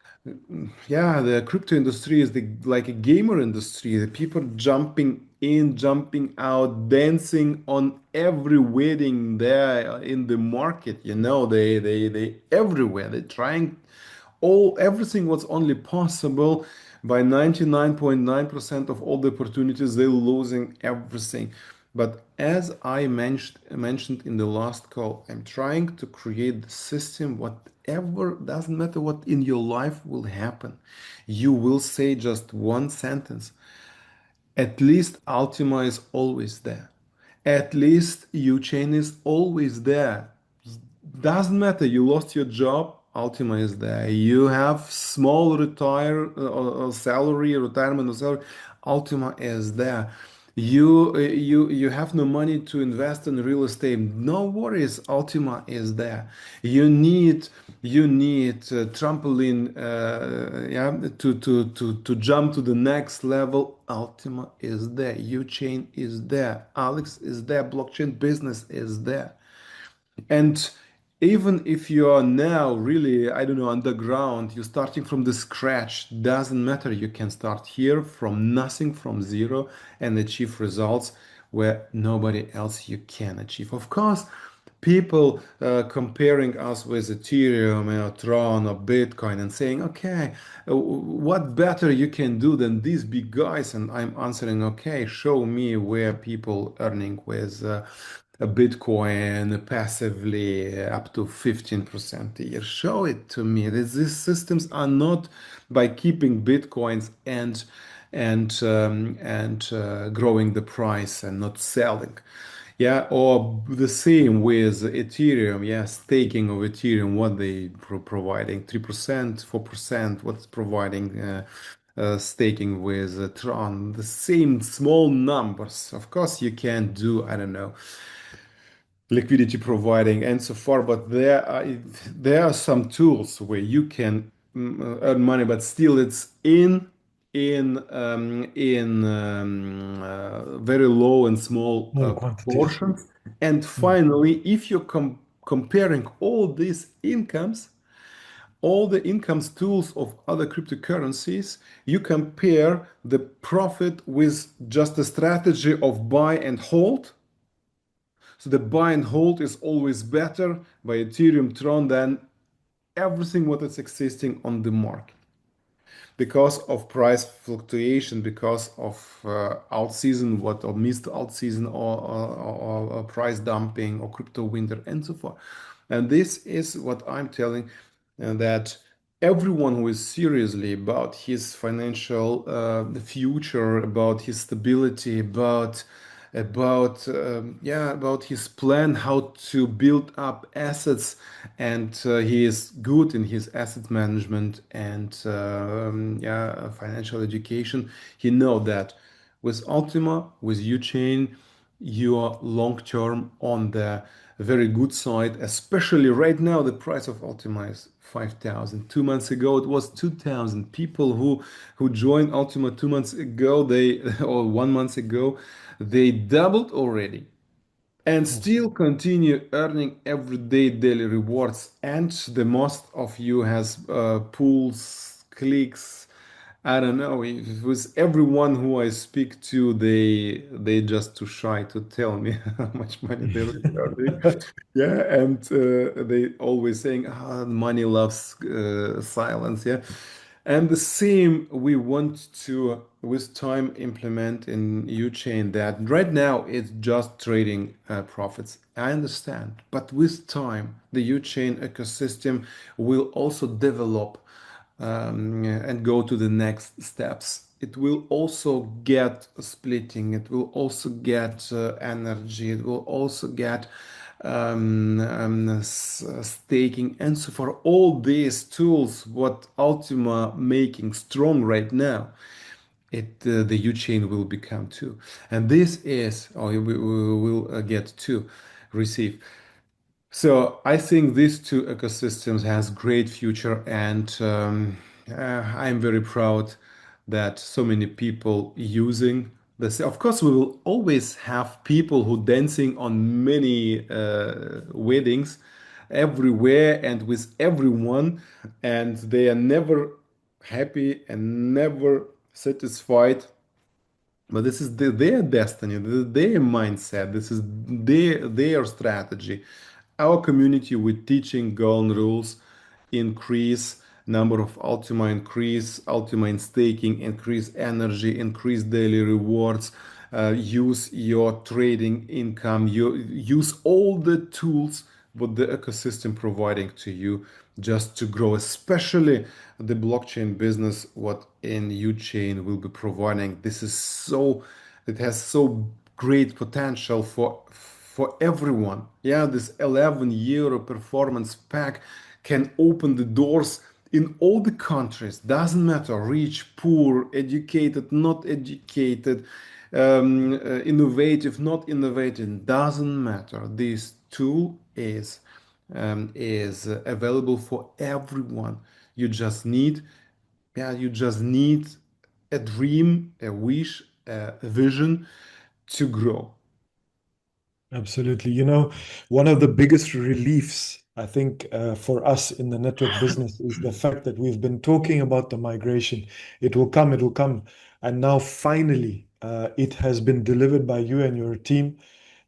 yeah, the crypto industry is like a gamer industry. The people jumping in, jumping out, dancing on every wedding there in the market. They everywhere. They're trying everything was only possible. By 99.9% of all the opportunities, they're losing everything. But as I mentioned in the last call, I'm trying to create the system, whatever, doesn't matter what in your life will happen. You will say just one sentence. At least Ultima is always there. At least Chain is always there. Doesn't matter. You lost your job. Ultima is there. You have small salary, retirement or salary. Ultima is there. You have no money to invest in real estate. No worries. Ultima is there. You need trampoline, yeah, to jump to the next level. Ultima is there. Chain is there. Alex is there. Blockchain business is there. And even if you are now really, I don't know, underground, you're starting from the scratch, doesn't matter. You can start here from nothing, from zero, and achieve results where nobody else you can achieve. Of course, people comparing us with Ethereum or Tron or Bitcoin and saying, okay, what better you can do than these big guys? And I'm answering, okay, show me where people earning with a Bitcoin passively up to 15% a year. Show it to me. These systems are not by keeping Bitcoins and growing the price and not selling. Yeah, or the same with Ethereum. Yeah, staking of Ethereum, what they providing 3%, 4%, what's providing staking with Tron, the same small numbers. Of course, you can do, I don't know, liquidity providing and so far, but there are some tools where you can earn money, but still it's in very low and small Small quantities. proportions. And finally, if you're comparing all the incomes tools of other cryptocurrencies, you compare the profit with just a strategy of buy and hold. So the buy and hold is always better by Ethereum Tron than everything what is existing on the market because of price fluctuation, because of out season, what or missed out season, or price dumping, or crypto winter, and so forth. And this is what I'm telling, that everyone who is seriously about his financial future, about his stability, about his plan how to build up assets, and he is good in his asset management and financial education. He know that with Ultima, with Uchain, you are long term on the very good side. Especially right now, the price of Ultima is 5,000. 2 months ago, it was 2,000. People who joined Ultima 2 months ago, they or 1 month ago, they doubled already and still continue earning everyday daily rewards. And the most of you has pulls, clicks. I don't know. With everyone who I speak to, they just too shy to tell me how much money they really earning. Yeah, and they always saying, money loves silence. Yeah, and the same we want to, with time, implement in Uchain, that right now it's just trading profits. I understand, but with time, the Uchain ecosystem will also develop and go to the next steps. It will also get splitting. It will also get energy. It will also get staking, and so for all these tools, what Ultima making strong right now, the U chain will become too, and this is, or we will get to receive. So I think these two ecosystems has great future, and I'm very proud that so many people using this. Of course, we will always have people who dancing on many weddings everywhere and with everyone, and they are never happy and never satisfied, but this is their destiny, their mindset. This is their strategy. Our community with teaching golden rules, increase number of Ultima, increase Ultima in staking, increase energy, increase daily rewards, use your trading income, you use all the tools what the ecosystem providing to you just to grow, especially the blockchain business what in chain will be providing. This is so, it has so great potential for everyone. Yeah, this 11 euro performance pack can open the doors in all the countries. Doesn't matter, rich, poor, educated, not educated, innovative, not innovative, doesn't matter. This tool is available for everyone. You just need, yeah, you just need a dream, a wish, a vision to grow. Absolutely. You know, one of the biggest reliefs, I think, for us in the network business is the fact that we've been talking about the migration. It will come, it will come. And now finally, it has been delivered by you and your team.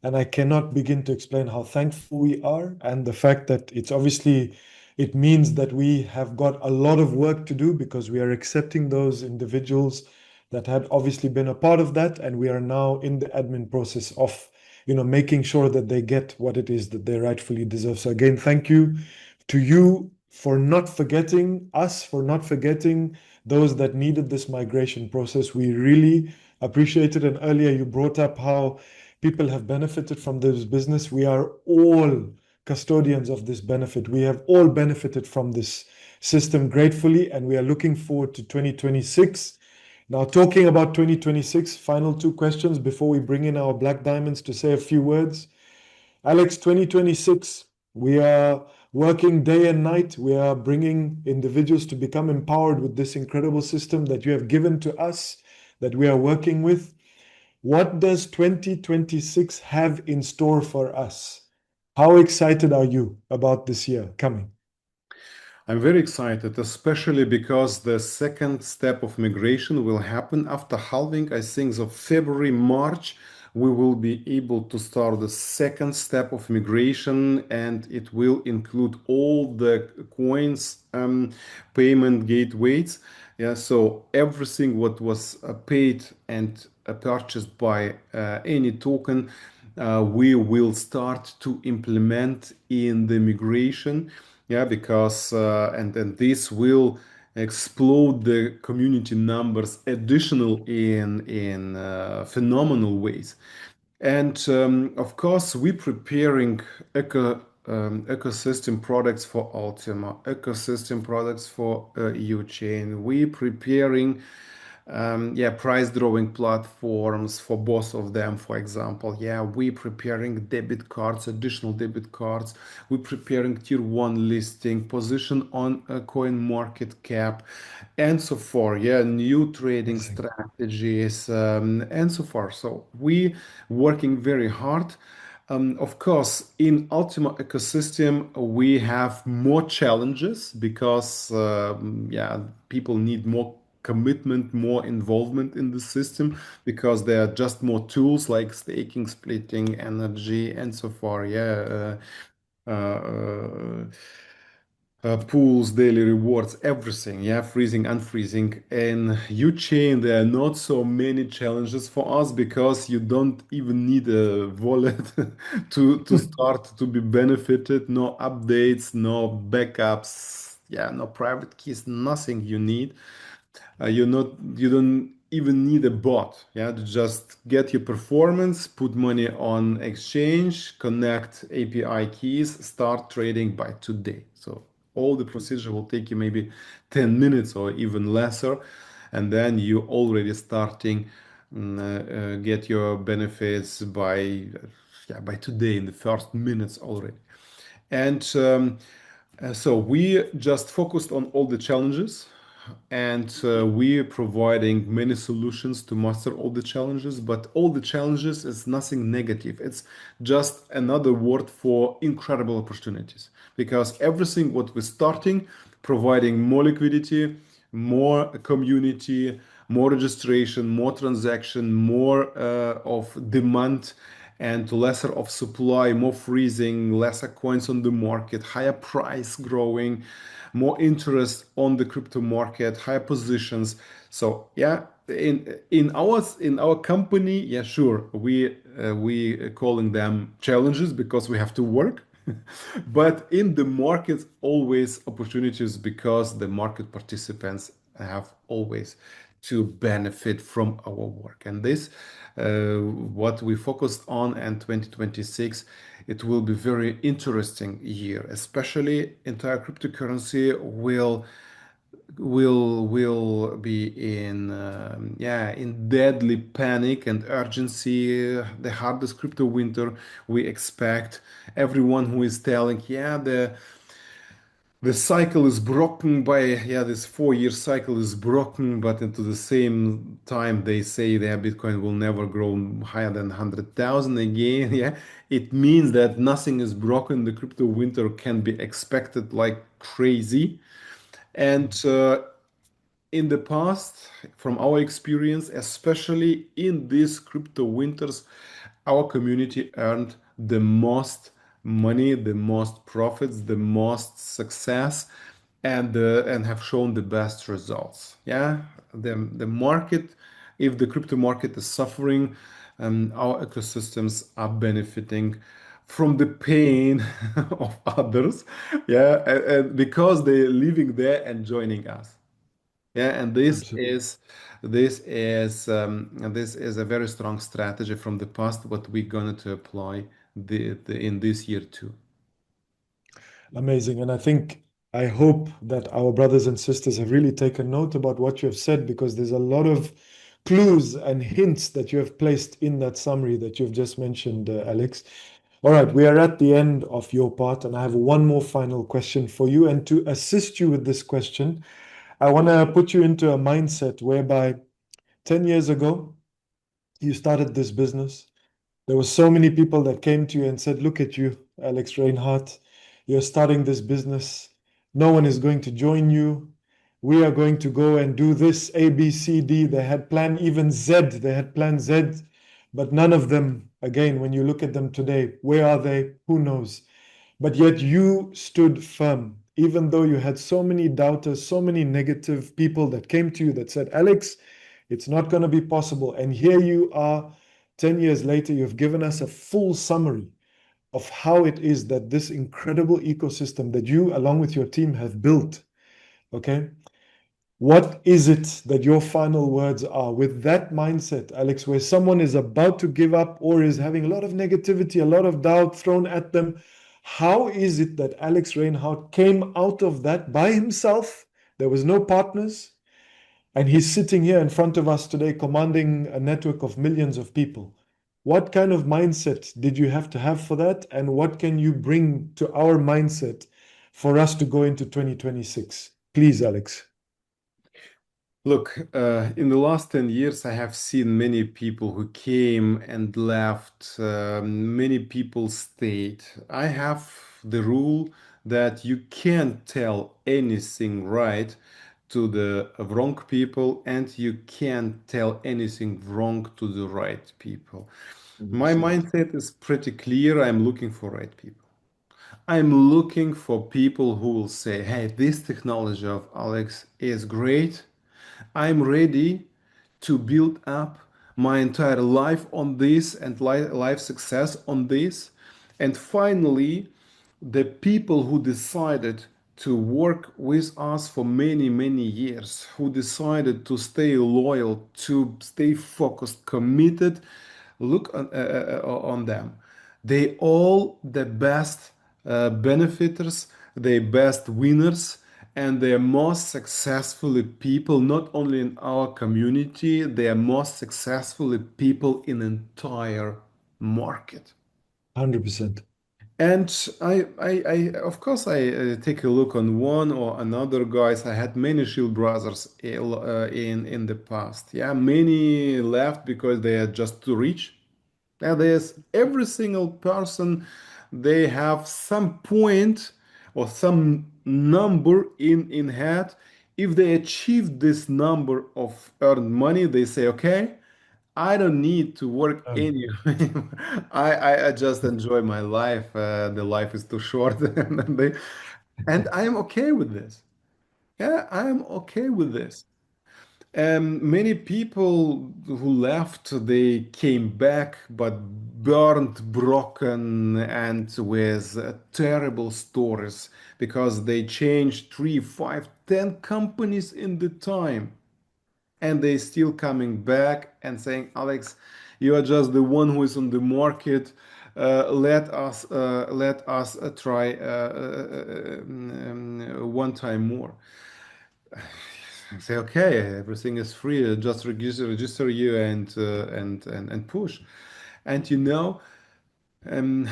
And I cannot begin to explain how thankful we are. And the fact that it's obviously, it means that we have got a lot of work to do because we are accepting those individuals that had obviously been a part of that. And we are now in the admin process of making sure that they get what it is that they rightfully deserve. So again, thank you to you for not forgetting us, for not forgetting those that needed this migration process. We really appreciate it. And earlier you brought up how people have benefited from this business. We are all custodians of this benefit. We have all benefited from this system gratefully, and we are looking forward to 2026. Now, talking about 2026, final two questions before we bring in our Black Diamonds to say a few words. Alex, 2026, we are working day and night. We are bringing individuals to become empowered with this incredible system that you have given to us, that we are working with. What does 2026 have in store for us? How excited are you about this year coming? I'm very excited, especially because the second step of migration will happen after halving. I think of February, March, we will be able to start the second step of migration, and it will include all the coins, payment gateways. Yeah, so everything what was paid and purchased by any token, we will start to implement in the migration. Yeah, because and then this will explode the community numbers additional in phenomenal ways. And of course, we're preparing ecosystem products for Ultima, ecosystem products for chain. We're preparing yeah, price drawing platforms for both of them. For example, yeah, we're preparing debit cards, additional debit cards. We're preparing tier one listing, position on a coin market cap, and so forth. Yeah, new trading Amazing. strategies, and so forth. So we working very hard. Of course, in Ultima ecosystem, we have more challenges because yeah, people need more commitment, more involvement in the system because there are just more tools like staking, splitting, energy, and so forth. Yeah, pools, daily rewards, everything. Yeah, freezing, unfreezing. And chain, there are not so many challenges for us because you don't even need a wallet to start to be benefited. No updates, no backups. Yeah, no private keys, nothing you need. You don't even need a bot, yeah, to just get your performance, put money on exchange, connect API keys, start trading by today. So all the procedure will take you maybe 10 minutes or even lesser, and then you already starting get your benefits by yeah, by today in the first minutes already. And so we just focused on all the challenges, and we are providing many solutions to master all the challenges. But all the challenges is nothing negative. It's just another word for incredible opportunities. Because everything what we're starting, providing more liquidity, more community, more registration, more transaction, more of demand and lesser of supply, more freezing, lesser coins on the market, higher price growing, more interest on the crypto market, higher positions. So yeah, in our company, yeah, sure, we calling them challenges because we have to work. But in the market, always opportunities because the market participants have always to benefit from our work. And this, what we focused on in 2026, it will be very interesting year, especially entire cryptocurrency will be in yeah, in deadly panic and urgency, the hardest crypto winter we expect. Everyone who is telling, yeah, the cycle is broken by, yeah, this 4 year cycle is broken, but into the same time they say their Bitcoin will never grow higher than 100,000 again. Yeah, it means that nothing is broken. The crypto winter can be expected like crazy. And in the past, from our experience, especially in these crypto winters, our community earned the most money, the most profits, the most success, and have shown the best results. Yeah, the market, if the crypto market is suffering, our ecosystems are benefiting from the pain of others. Yeah, and because they're living there and joining us. Yeah, and Absolutely. this is a very strong strategy from the past, what we're going to apply in this year too. Amazing. And I hope that our brothers and sisters have really taken note about what you have said, because there's a lot of clues and hints that you have placed in that summary that you've just mentioned, Alex. All right, we are at the end of your part, and I have one more final question for you. And to assist you with this question, I want to put you into a mindset whereby 10 years ago, you started this business. There were so many people that came to you and said, "Look at you, Alex Reinhardt. You're starting this business. No one is going to join you. We are going to go and do this A, B, C, D." They had plan even Z. They had plan Z, but none of them, again, when you look at them today, where are they? Who knows? But yet you stood firm, even though you had so many doubters, so many negative people that came to you that said, "Alex, it's not going to be possible." And here you are, 10 years later, you've given us a full summary of how it is that this incredible ecosystem that you, along with your team, have built. Okay. What is it that your final words are with that mindset, Alex, where someone is about to give up or is having a lot of negativity, a lot of doubt thrown at them? How is it that Alex Reinhardt came out of that by himself? There was no partners, and he's sitting here in front of us today commanding a network of millions of people. What kind of mindset did you have to have for that? And what can you bring to our mindset for us to go into 2026? Please, Alex. Look, in the last 10 years, I have seen many people who came and left, many people stayed. I have the rule that you can't tell anything right to the wrong people, and you can't tell anything wrong to the right people. My Absolutely. mindset is pretty clear. I'm looking for right people. I'm looking for people who will say, hey, this technology of Alex is great. I'm ready to build up my entire life on this and life success on this. And finally, the people who decided to work with us for many, many years, who decided to stay loyal, to stay focused, committed, look on them. They all the best benefiters, the best winners, and they are most successfully people, not only in our community, they are most successfully people in entire market. 100%. And of course, I take a look on one or another guys. I had many Shield brothers in the past. Yeah, many left because they are just too rich. Now, there's every single person, they have some point or some number in head. If they achieve this number of earned money, they say, okay, I don't need to work Um, anyway. I just enjoy my life. The life is too short, and I am okay with this. Yeah, I am okay with this. Many people who left, they came back, but burned, broken, and with terrible stories because they changed three, five, 10 companies in the time, and they still coming back and saying, Alex, you are just the one who is on the market. Let us try one time more. I say, okay, everything is free. Just register you and push. And um,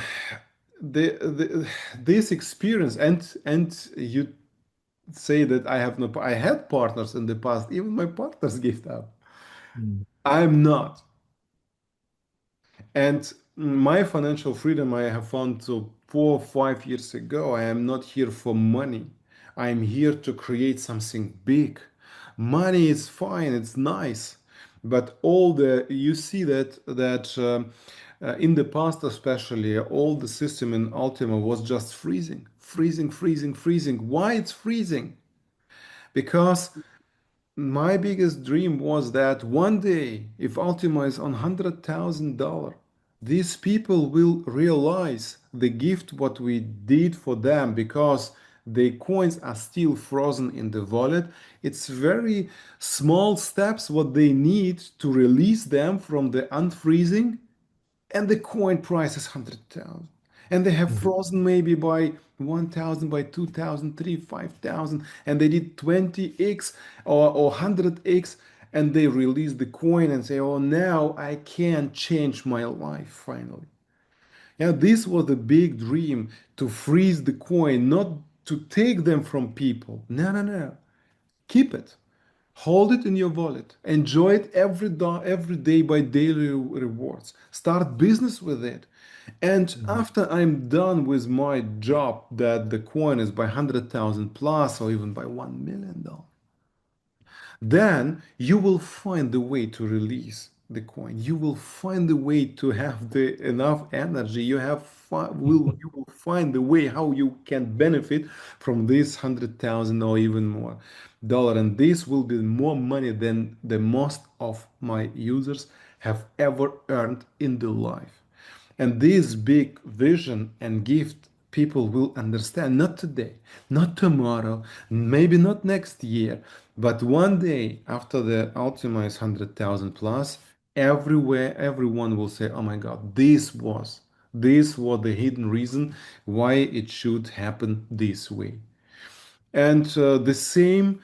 this experience and you say that I have no. I had partners in the past. Even my partners gave up. mm, I'm not. And my financial freedom I have found so 4 or 5 years ago. I am not here for money. I'm here to create something big. Money is fine, it's nice, but all the you see that in the past especially all the system in Ultima was just freezing, freezing, freezing, freezing. Why it's freezing? Because my biggest dream was that one day, if Ultima is on $100,000, these people will realize the gift what we did for them because the coins are still frozen in the wallet. It's very small steps what they need to release them from the unfreezing, and the coin price is 100,000, and they have mm, frozen maybe by 1,000, by 2,000, 3, 5,000, and they did 20x or 100x, and they release the coin and say, oh, now I can change my life finally. Yeah, this was the big dream, to freeze the coin, not to take them from people. No, no, no. Keep it. Hold it in your wallet. Enjoy it every day by daily rewards. Start business with it. And mm, after I'm done with my job, that the coin is by 100,000 plus or even by $1 million, then you will find the way to release the coin. You will find the way to have the enough energy. You will find the way how you can benefit from this 100,000 or even more dollar, and this will be more money than the most of my users have ever earned in their life. And this big vision and gift people will understand, not today, not tomorrow, maybe not next year, but one day after the Ultima is 100,000 plus, everywhere, everyone will say, oh my God, this was the hidden reason why it should happen this way. And the same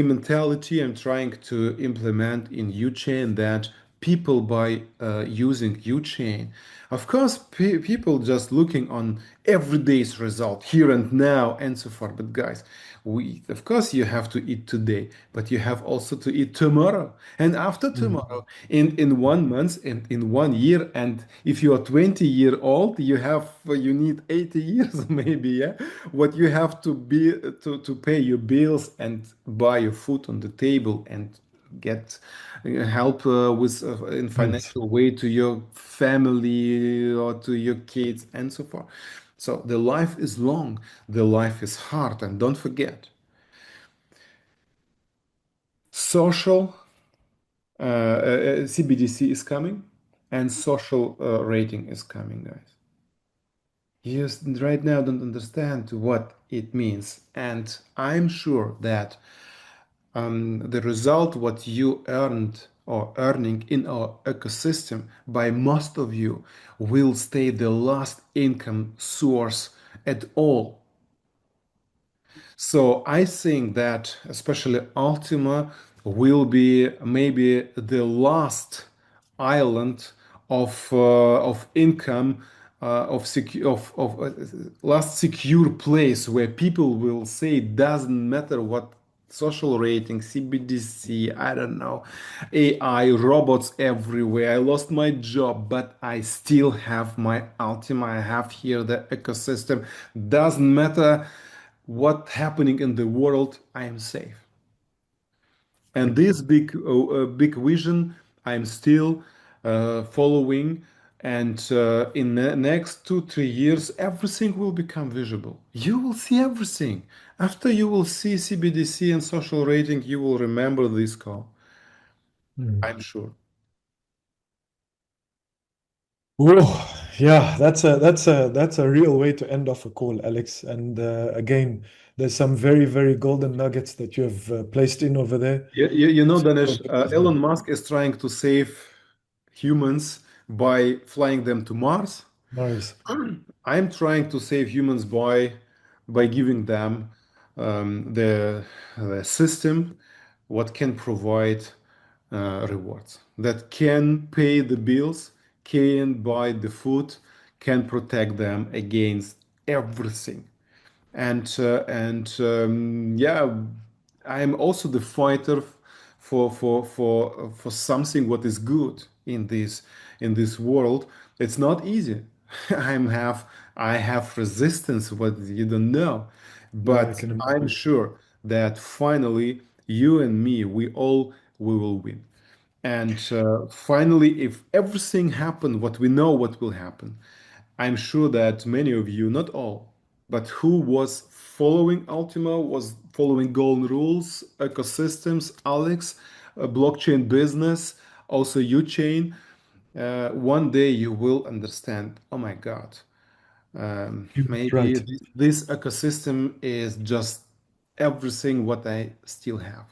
mentality I'm trying to implement in UChain, that people by using UChain, of course, people just looking on everyday's result here and now and so forth. But guys, we of course you have to eat today, but you have also to eat tomorrow and after mm. tomorrow, in 1 month and in 1 year. And if you are 20-year old, you need 80 years maybe. Yeah, what you have to be to pay your bills and buy your food on the table and get help with in Yes. financial way to your family or to your kids and so forth. So the life is long, the life is hard, and don't forget, social CBDC is coming, and social rating is coming, guys. You right now don't understand what it means. And I'm sure that the result, what you earned or earning in our ecosystem, by most of you, will stay the last income source at all. So I think that especially Ultima will be maybe the last island of income of last secure place where people will say it doesn't matter what social rating, CBDC, I don't know, AI, robots everywhere. I lost my job, but I still have my Ultima. I have here the ecosystem. Doesn't matter what's happening in the world, I am safe. And Thank you. this big vision, I'm still following. And in the next 2, 3 years, everything will become visible. You will see everything. After you will see CBDC and social rating, you will remember this call. Mm. I'm sure. Whoa, yeah, that's a real way to end off a call, Alex. And again, there's some very, very golden nuggets that you have placed in over there. You know, Super Danesh, Elon amazing. Musk is trying to save humans by flying them to Mars. Nice. I'm trying to save humans by giving them the system what can provide rewards that can pay the bills, can buy the food, can protect them against everything. And yeah, I'm also the fighter for something what is good in this world. It's not easy. I have resistance what you don't know, Yeah, I but can I'm imagine. sure that finally you and me, we will win. And finally, if everything happened, what we know what will happen, I'm sure that many of you, not all, but who was following Ultima, was following golden rules, ecosystems, Alex, blockchain business, also Uchain, one day you will understand, oh my God, That's maybe right. this ecosystem is just everything what I still have.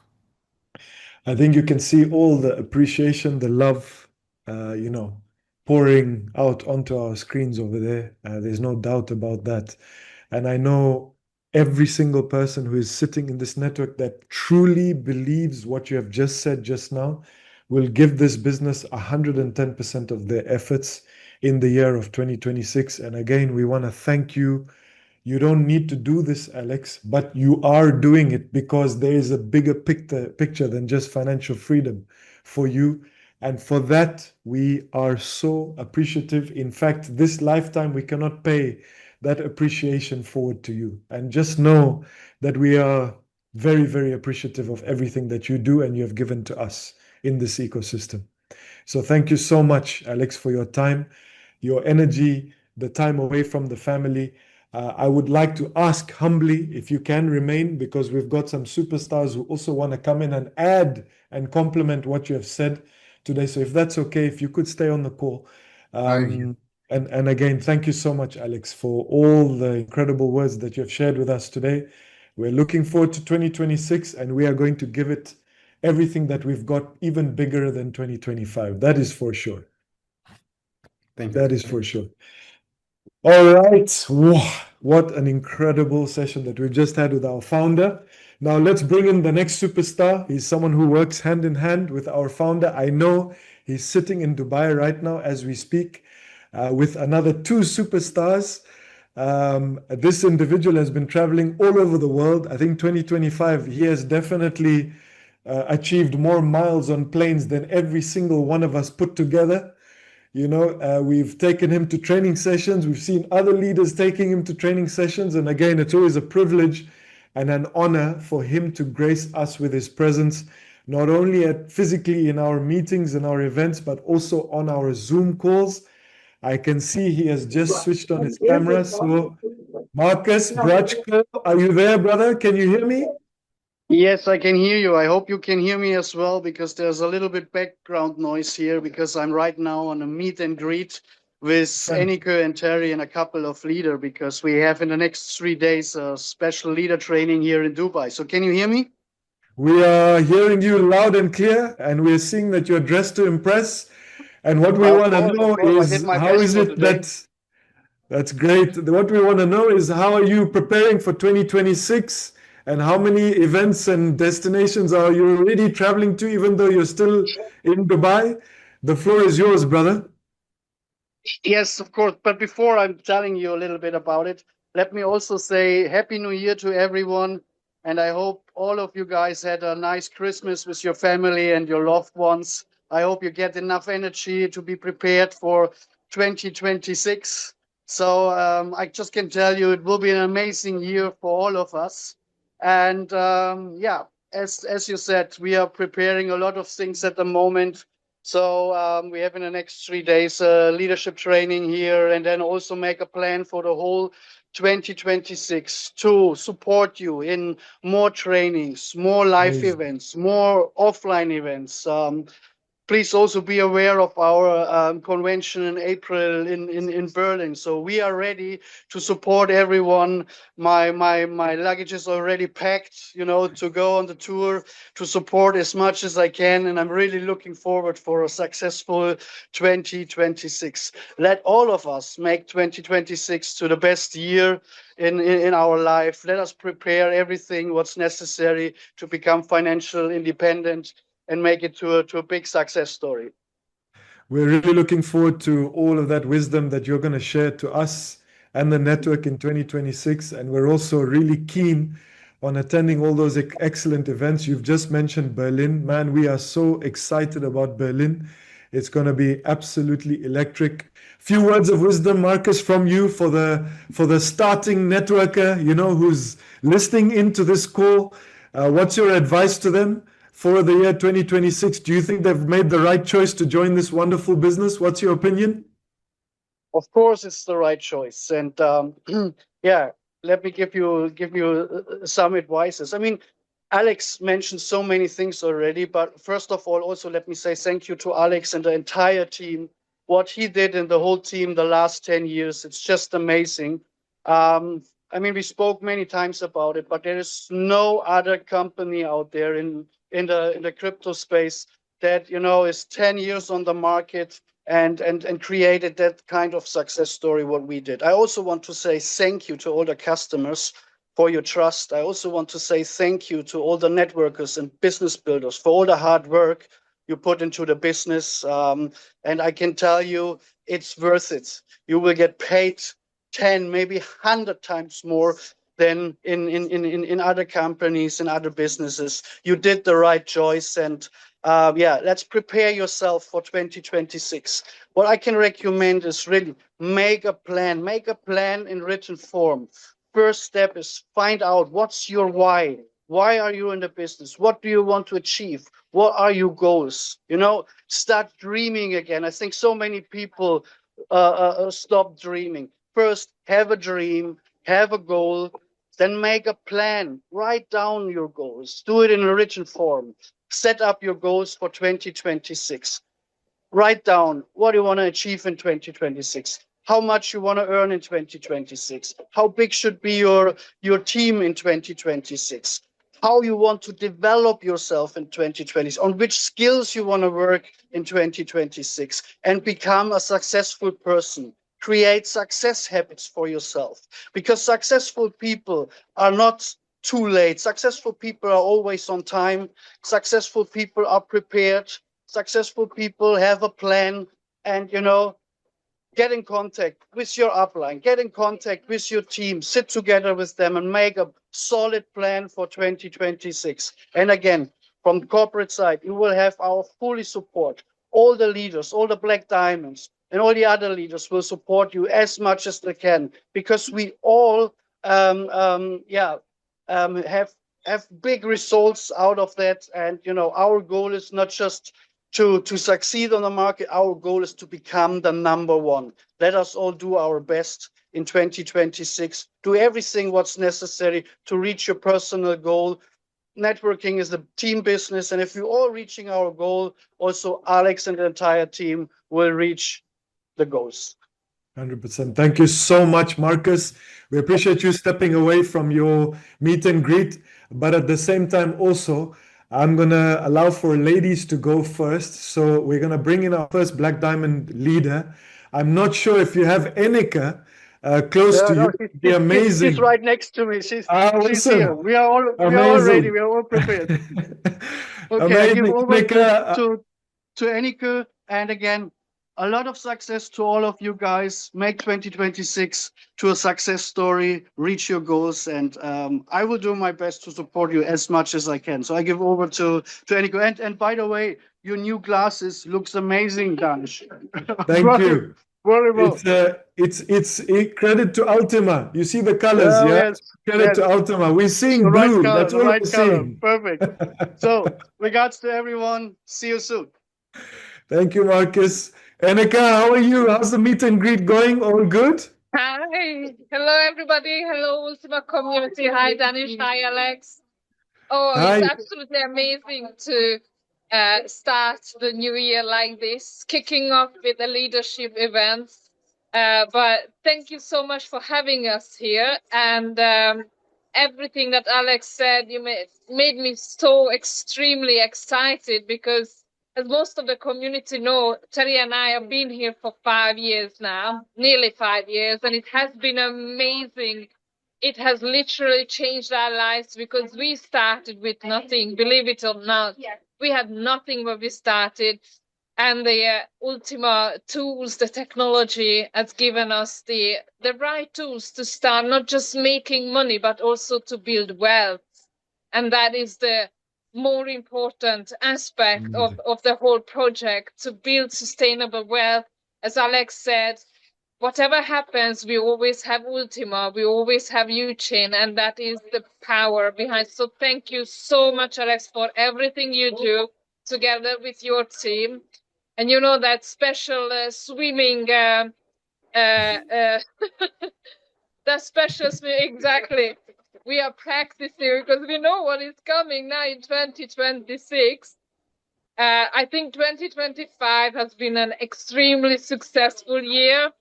I think you can see all the appreciation, the love, uh, you know, pouring out onto our screens over there. There's no doubt about that. And I know every single person who is sitting in this network that truly believes what you have just said just now will give this business 110% of their efforts in the year of 2026. And again, we want to thank you. You don't need to do this, Alex, but you are doing it because there is a bigger picture than just financial freedom for you. And for that, we are so appreciative. In fact, this lifetime, we cannot pay that appreciation forward to you. And just know that we are very, very appreciative of everything that you do and you have given to us in this ecosystem. So thank you so much, Alex, for your time, your energy, the time away from the family. I would like to ask humbly if you can remain because we've got some superstars who also want to come in and add and complement what you have said today. So if that's okay, if you could stay on the call. I'm here. Um, and again, thank you so much, Alex, for all the incredible words that you have shared with us today. We're looking forward to 2026 and we are going to give it everything that we've got, even bigger than 2025. That is for sure. Thank you. That is for sure. All right. Wow, what an incredible session that we've just had with our founder. Now let's bring in the next superstar. He's someone who works hand in hand with our founder. I know he's sitting in Dubai right now as we speak with another two superstars. This individual has been traveling all over the world. I think 2025, he has definitely achieved more miles on planes than every single one of us put together. We've taken him to training sessions. We've seen other leaders taking him to training sessions. And again, it's always a privilege and an honor for him to grace us with his presence, not only physically in our meetings and our events, but also on our Zoom calls. I can see he has just switched on his camera. So, Marcus Brachko, are you there, brother? Can you hear me? Yes, I can hear you. I hope you can hear me as well because there's a little bit background noise here because I'm right now on a meet and greet with Fan- Enike and Terry and a couple of leader, because we have in the next 3 days a special leader training here in Dubai. So can you hear me? We are hearing you loud and clear, and we're seeing that you're dressed to impress. And what we want to Of know course, I did is my how best is for it today. that's great. What we want to know is how are you preparing for 2026 and how many events and destinations are you already traveling to, even though you're still in Dubai? The floor is yours, brother. Yes, of course. But before I'm telling you a little bit about it, let me also say Happy New Year to everyone. And I hope all of you guys had a nice Christmas with your family and your loved ones. I hope you get enough energy to be prepared for 2026. So I just can tell you it will be an amazing year for all of us. And yeah, as you said, we are preparing a lot of things at the moment. So we have in the next 3 days leadership training here, and then also make a plan for the whole 2026 to support you in more trainings, more live Amazing. events, more offline events. Please also be aware of our convention in April in Berlin. So we are ready to support everyone. My luggage is already packed, to go on the tour, to support as much as I can. And I'm really looking forward for a successful 2026. Let all of us make 2026 to the best year in our life. Let us prepare everything what's necessary to become financial independent and make it to a big success story. We're really looking forward to all of that wisdom that you're going to share to us and the network in 2026. And we're also really keen on attending all those excellent events. You've just mentioned Berlin. Man, we are so excited about Berlin. It's going to be absolutely electric. Few words of wisdom, Marcus, from you for the starting networker, who's listening into this call. What's your advice to them for the year 2026? Do you think they've made the right choice to join this wonderful business? What's your opinion? Of course, it's the right choice, and yeah, let me give you some advices. I mean, Alex mentioned so many things already, but first of all, also let me say thank you to Alex and the entire team. What he did and the whole team the last 10 years, it's just amazing. I mean, we spoke many times about it, but there is no other company out there in the crypto space that is 10 years on the market and created that kind of success story what we did. I also want to say thank you to all the customers for your trust. I also want to say thank you to all the networkers and business builders for all the hard work you put into the business. And I can tell you it's worth it. You will get paid 10, maybe 100 times more than in other companies and other businesses. You did the right choice. And yeah, let's prepare yourself for 2026. What I can recommend is really make a plan in written form. First step is find out what's your why. Why are you in the business? What do you want to achieve? What are your goals? Start dreaming again. I think so many people stop dreaming. First, have a dream, have a goal, then make a plan. Write down your goals. Do it in a written form. Set up your goals for 2026. Write down what you want to achieve in 2026, how much you want to earn in 2026, how big should be your team in 2026, how you want to develop yourself in 2020, on which skills you want to work in 2026, and become a successful person. Create success habits for yourself, because successful people are not too late. Successful people are always on time. Successful people are prepared. Successful people have a plan, and get in contact with your upline, get in contact with your team, sit together with them and make a solid plan for 2026. And again, from the corporate side, you will have our fully support. All the leaders, all the black diamonds, and all the other leaders will support you as much as they can, because we all have big results out of that. And our goal is not just to succeed on the market. Our goal is to become the number one. Let us all do our best in 2026. Do everything what's necessary to reach your personal goal. Networking is a team business, and if we're all reaching our goal, also Alex and the entire team will reach the goals. 100%. Thank you so much, Marcus. We appreciate you stepping away from your meet and greet, but at the same time, also, I'm gonna allow for ladies to go first. So we're gonna bring in our first Black Diamond leader. I'm not sure if you have Enika close Yeah, to you. no, It'd be she's amazing. right next to me. She's here. Awesome. We are all ready. Amazing. We are all prepared. Okay, I give Amazing. over Enika, to Enike, and again, a lot of success to all of you guys. Make 2026 to a success story. Reach your goals, and I will do my best to support you as much as I can. So I give over to Enike. And by the way, your new glasses looks amazing, Danish. thank you. Very well. It's a credit to Ultima. You see the colors, Oh yeah? yes, Credit yes. to Ultima. We're The seeing right blue. color, That's the all right we're color. seeing. Perfect. So, regards to everyone. See you soon. Thank you, Marcus. Enika, how are you? How's the meet and greet going? All good? Hi. Hello, everybody. Hello, Ultima community. Hi, Danish. Hi, Alex. Oh, it's Hi. absolutely amazing to start the new year like this, kicking off with a leadership event. But thank you so much for having us here. And everything that Alex said, you made me so extremely excited because, as most of the community know, Terry and I have been here for 5 years now, nearly 5 years, and it has been amazing. It has literally changed our lives because we started with nothing, believe it or not. We had nothing when we started, and the Ultima tools, the technology has given us the right tools to start not just making money, but also to build wealth. And that is the more important aspect of the whole project, to build sustainable wealth. As Alex said, whatever happens, we always have Ultima, we always have Uchin, and that is the power behind. So thank you so much, Alex, for everything you do together with your team. And you know that special swimming, that special swimming, exactly. We are practicing because we know what is coming now in 2026. I think 2025 has been an extremely successful year.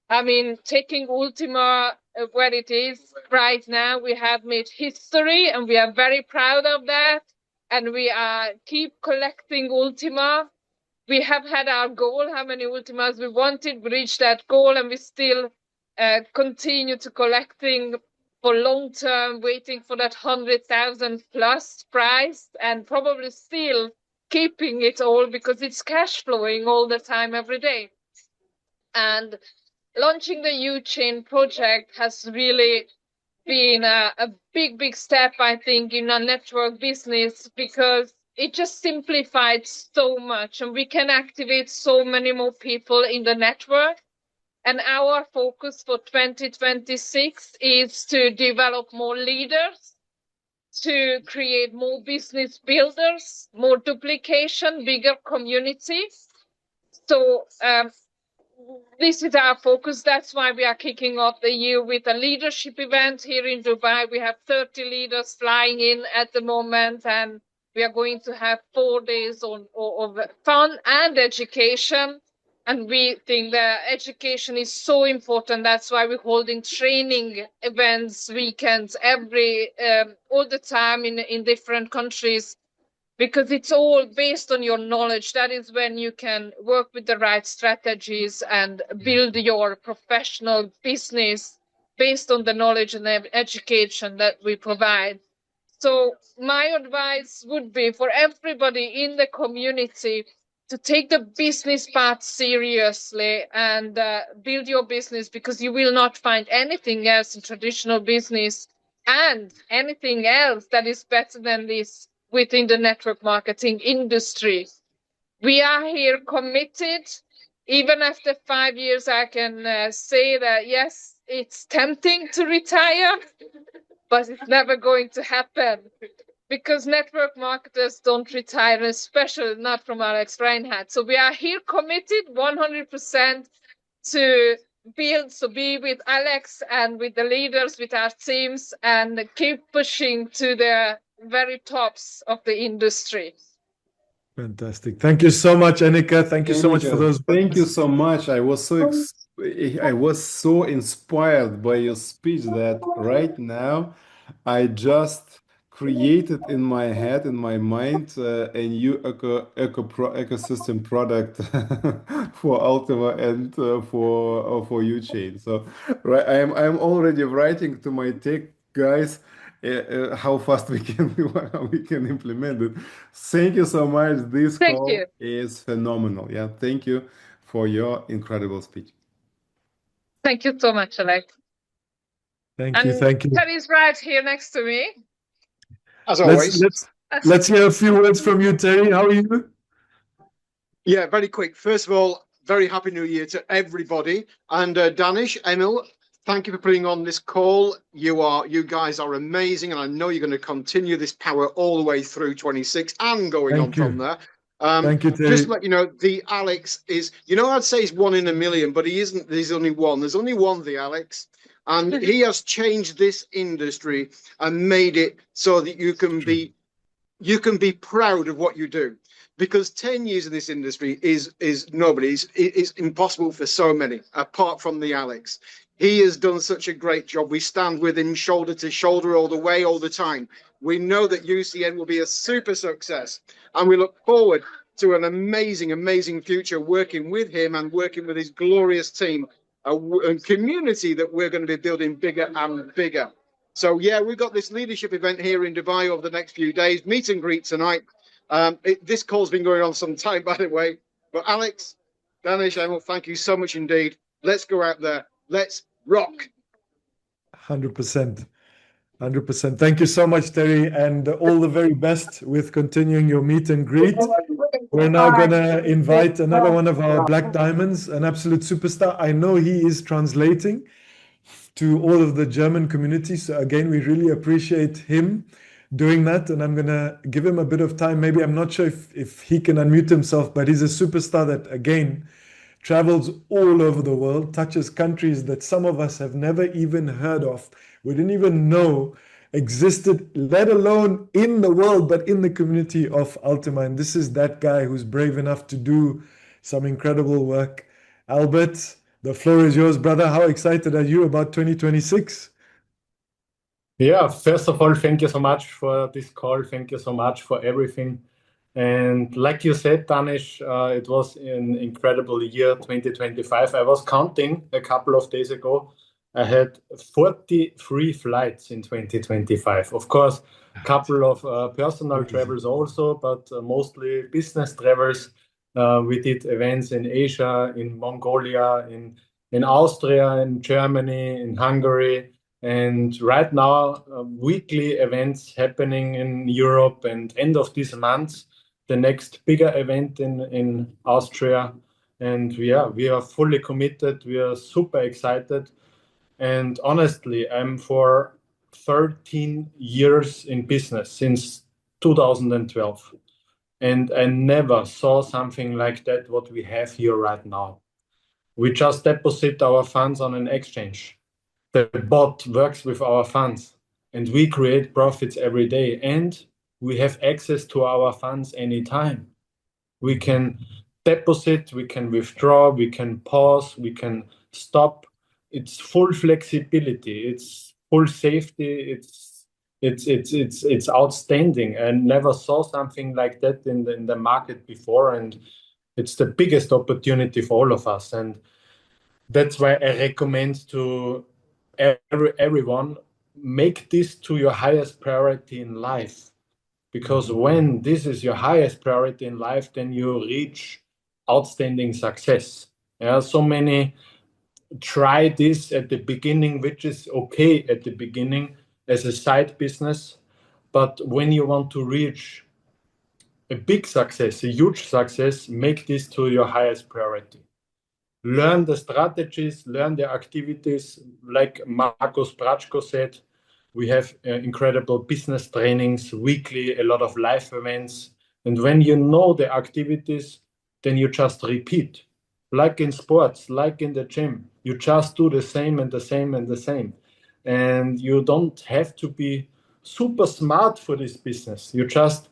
I mean, taking Ultima where it is right now, we have made history and we are very proud of that. And we keep collecting Ultima. We have had our goal, how many Ultimas we wanted, we reached that goal, and we still continue to collecting for long term, waiting for that 100,000 plus prize, and probably still keeping it all because it's cash flowing all the time, every day. And launching the U-Chain project has really been a big step, I think, in a network business because it just simplified so much and we can activate so many more people in the network. And our focus for 2026 is to develop more leaders, to create more business builders, more duplication, bigger communities. So this is our focus. That's why we are kicking off the year with a leadership event here in Dubai. We have 30 leaders flying in at the moment, and we are going to have 4 days of fun and education. And we think that education is so important. That's why we're holding training events, weekends, all the time in different countries, because it's all based on your knowledge. That is when you can work with the right strategies and build your professional business based on the knowledge and education that we provide. So my advice would be for everybody in the community to take the business part seriously and build your business, because you will not find anything else in traditional business and anything else that is better than this within the network marketing industry. We are here committed. Even after 5 years, I can say that, yes, it's tempting to retire, but it's never going to happen because network marketers don't retire, especially not from Alex Reinhardt. So we are here committed 100% to build, so be with Alex and with the leaders, with our teams, and keep pushing to the very tops of the industry. Fantastic. Thank you so much, Enika. Thank you so much for Enika, those thank you words. so much. I was so I was so inspired by your speech that right now I just created in my head, in my mind, a new ecosystem product for Ultima and for UChain. So right, I'm already writing to my tech guys how fast we can how we can implement it. Thank you so much. This Thank call you. is phenomenal. Yeah, thank you for your incredible speech. Thank you so much, Alex. Thank you, And thank you. Teddy's right here next to me. As Let's always. let's hear a few words from you, Terry. How are you? Yeah, very quick. First of all, very happy new year to everybody. And Danish, Emil, thank you for putting on this call. You guys are amazing, and I know you're going to continue this power all the way through 26 and going on Thank from you. there. Thank you, Just to Terry. let you know, the Alex is, I'd say he's 1 in a million, but he isn't. There's only one. There's only one, the Alex. And he has changed this industry and made it so that you can be proud of what you do, because 10 years in this industry is nobody's. It's impossible for so many, apart from the Alex. He has done such a great job. We stand with him shoulder to shoulder all the way, all the time. We know that UCN will be a super success, and we look forward to an amazing future working with him and working with his glorious team, and community that we're going to be building bigger and bigger. So yeah, we've got this leadership event here in Dubai over the next few days. Meet and greet tonight. This call's been going on some time, by the way. But Alex, Danish, Emil, thank you so much indeed. Let's go out there. Let's rock. 100%. 100%. Thank you so much, Terry, and all the very best with continuing your meet and greet. We're now going to invite another one of our Black Diamonds, an absolute superstar. I know he is translating to all of the German community. So again, we really appreciate him doing that. And I'm going to give him a bit of time. Maybe I'm not sure if he can unmute himself, but he's a superstar that, again, travels all over the world, touches countries that some of us have never even heard of. We didn't even know existed, let alone in the world, but in the community of Ultima. And this is that guy who's brave enough to do some incredible work. Albert, the floor is yours, brother. How excited are you about 2026? Yeah, first of all, thank you so much for this call. Thank you so much for everything. And like you said, Danish, it was an incredible year, 2025. I was counting a couple of days ago. I had 43 flights in 2025. Of course, a couple of personal travels also, but mostly business travels. We did events in Asia, in Mongolia, in Austria, in Germany, in Hungary. And right now, weekly events happening in Europe, and end of this month, the next bigger event in Austria. And we are fully committed. We are super excited. And honestly, I'm for 13 years in business, since 2012. And I never saw something like that, what we have here right now. We just deposit our funds on an exchange. The bot works with our funds, and we create profits every day, and we have access to our funds anytime. We can deposit, we can withdraw, we can pause, we can stop. It's full flexibility, it's full safety, it's outstanding. I never saw something like that in the market before, and it's the biggest opportunity for all of us. And that's why I recommend to everyone, make this to your highest priority in life, because when this is your highest priority in life, then you reach outstanding success. Yeah, so many try this at the beginning, which is okay at the beginning as a side business, but when you want to reach a big success, a huge success, make this to your highest priority. Learn the strategies, learn the activities. Like Marcos Brachko said, we have incredible business trainings weekly, a lot of live events. And when you know the activities, then you just repeat. Like in sports, like in the gym, you just do the same and the same and the same. And you don't have to be super smart for this business. You just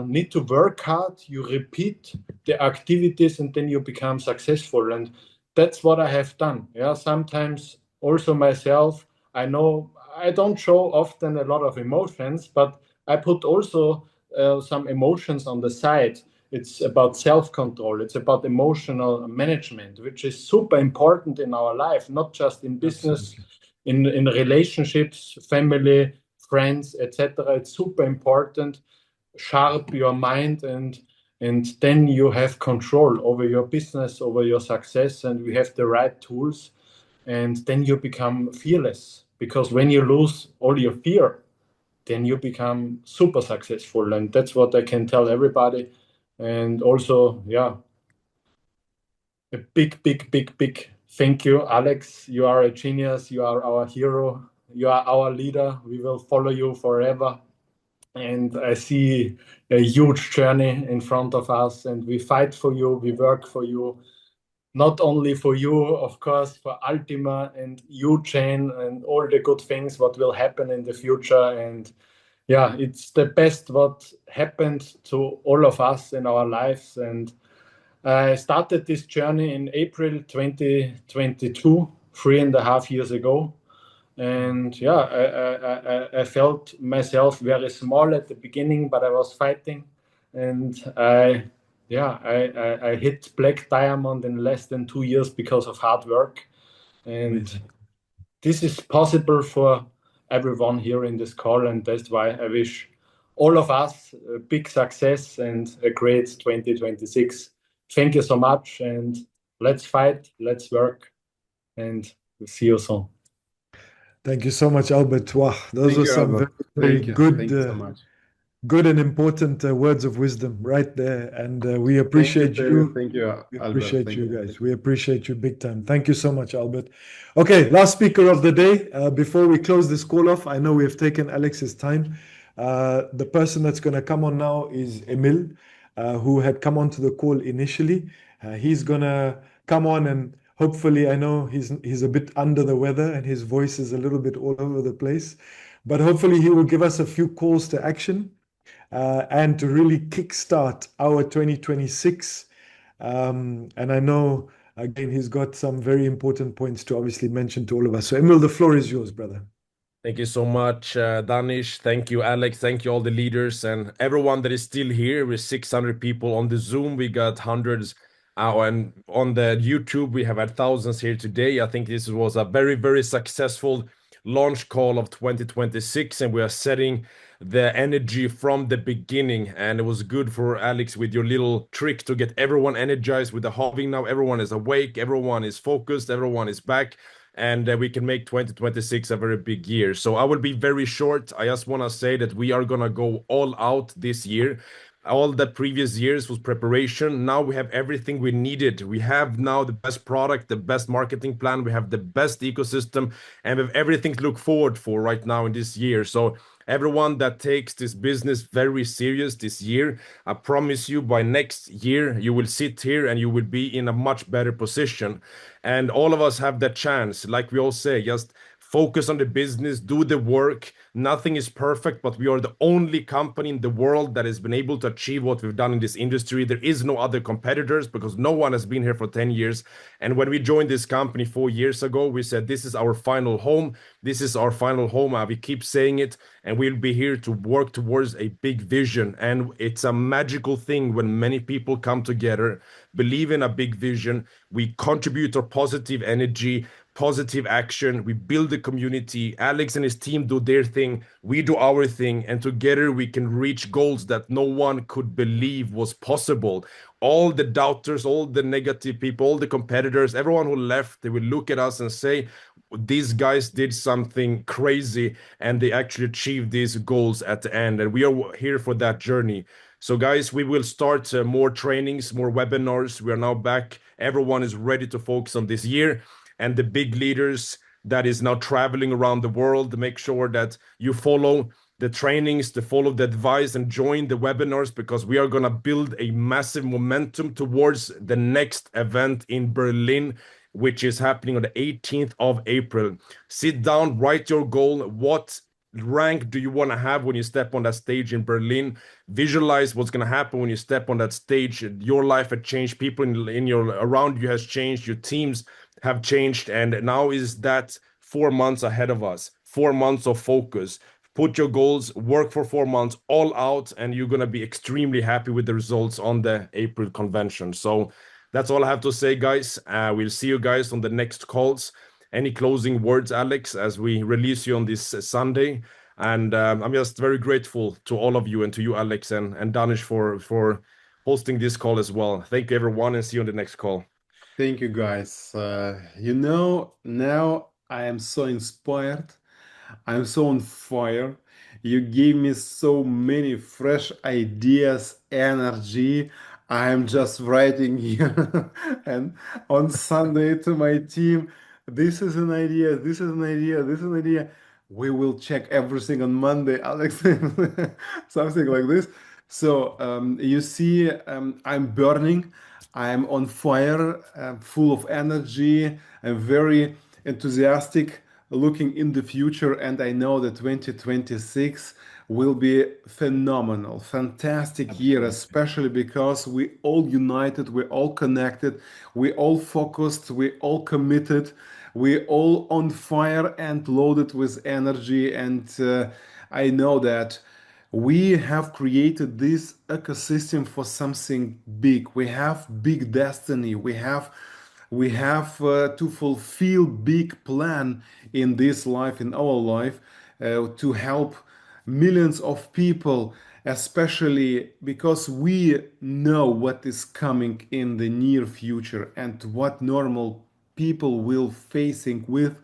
need to work hard, you repeat the activities, and then you become successful. And that's what I have done. Yeah, sometimes also myself, I know I don't show often a lot of emotions, but I put also some emotions on the side. It's about self-control. It's about emotional management, which is super important in our life, not just in business, Absolutely. in relationships, family, friends, etc. It's super important. Sharp your mind, and then you have control over your business, over your success, and we have the right tools, and then you become fearless, because when you lose all your fear, then you become super successful, and that's what I can tell everybody. And also, yeah, a big thank you, Alex. You are a genius. You are our hero. You are our leader. We will follow you forever. And I see a huge journey in front of us, and we fight for you, we work for you, not only for you, of course, for Ultima and you, Jane, and all the good things what will happen in the future. And yeah, it's the best what happened to all of us in our lives. And I started this journey in April 2022, 3.5 years ago. And yeah, I felt myself very small at the beginning, but I was fighting, and I hit black diamond in less than 2 years because of hard work. And Amazing. this is possible for everyone here in this call, and that's why I wish all of us a big success and a great 2026. Thank you so much, and let's fight, let's work, and we'll see you soon. Thank you so much, Albert. Wow, those Thank were you, some Albert. very Thank you. good, Thank you so much. good and important words of wisdom right there. And we Thank you, appreciate Taylor. you. Thank you, We Albert. appreciate Thank you you. guys. We appreciate you big time. Thank you so much, Albert. Okay, last speaker of the day. Before we close this call off, I know we have taken Alex's time. The person that's going to come on now is Emil, who had come onto the call initially. He's going to come on, and hopefully, I know he's a bit under the weather and his voice is a little bit all over the place, but hopefully he will give us a few calls to action and to really kickstart our 2026. And I know, again, he's got some very important points to obviously mention to all of us. So, Emil, the floor is yours, brother. Thank you so much, Danish. Thank you, Alex. Thank you, all the leaders and everyone that is still here. We're 600 people on the Zoom. We got hundreds, and on the YouTube, we have had thousands here today. I think this was a very, very successful launch call of 2026, and we are setting the energy from the beginning. And it was good for Alex with your little trick to get everyone energized with the halving. Now everyone is awake, everyone is focused, everyone is back, and we can make 2026 a very big year. So I will be very short. I just want to say that we are going to go all out this year. All the previous years was preparation. Now we have everything we needed. We have now the best product, the best marketing plan, we have the best ecosystem, and we have everything to look forward for right now in this year. So everyone that takes this business very serious this year, I promise you by next year you will sit here and you will be in a much better position. And all of us have that chance, like we all say, just focus on the business, do the work. Nothing is perfect, but we are the only company in the world that has been able to achieve what we've done in this industry. There is no other competitors because no one has been here for 10 years. And when we joined this company 4 years ago, we said, this is our final home. This is our final home. We keep saying it, and we'll be here to work towards a big vision. And it's a magical thing when many people come together, believe in a big vision. We contribute our positive energy, positive action. We build the community. Alex and his team do their thing. We do our thing. And together we can reach goals that no one could believe was possible. All the doubters, all the negative people, all the competitors, everyone who left, they will look at us and say, these guys did something crazy and they actually achieved these goals at the end. And we are here for that journey. So guys, we will start more trainings, more webinars. We are now back. Everyone is ready to focus on this year. And the big leaders that is now traveling around the world, make sure that you follow the trainings, to follow the advice and join the webinars, because we are going to build a massive momentum towards the next event in Berlin, which is happening on the 18th of April. Sit down, write your goal. What rank do you want to have when you step on that stage in Berlin? Visualize what's going to happen when you step on that stage. Your life had changed, people in your around you has changed, your teams have changed, and now is that 4 months ahead of us. 4 months of focus. Put your goals, work for 4 months, all out, and you're going to be extremely happy with the results on the April convention. So that's all I have to say, guys. We'll see you guys on the next calls. Any closing words, Alex, as we release you on this Sunday? And I'm just very grateful to all of you and to you, Alex and Danish, for hosting this call as well. Thank you, everyone, and see you on the next call. Thank you, guys. Now I am so inspired. I'm so on fire. You gave me so many fresh ideas, energy. I'm just writing here and on Sunday to my team. This is an idea. This is an idea. This is an idea. We will check everything on Monday, Alex. Something like this. So you see, I'm burning. I'm on fire. I'm full of energy. I'm very enthusiastic looking in the future, and I know that 2026 will be phenomenal, fantastic year, especially because we all united, we all connected, we all focused, we all committed, we all on fire and loaded with energy. And I know that we have created this ecosystem for something big. We have big destiny. We have to fulfill big plan in this life, in our life, to help millions of people, especially because we know what is coming in the near future and what normal people will facing with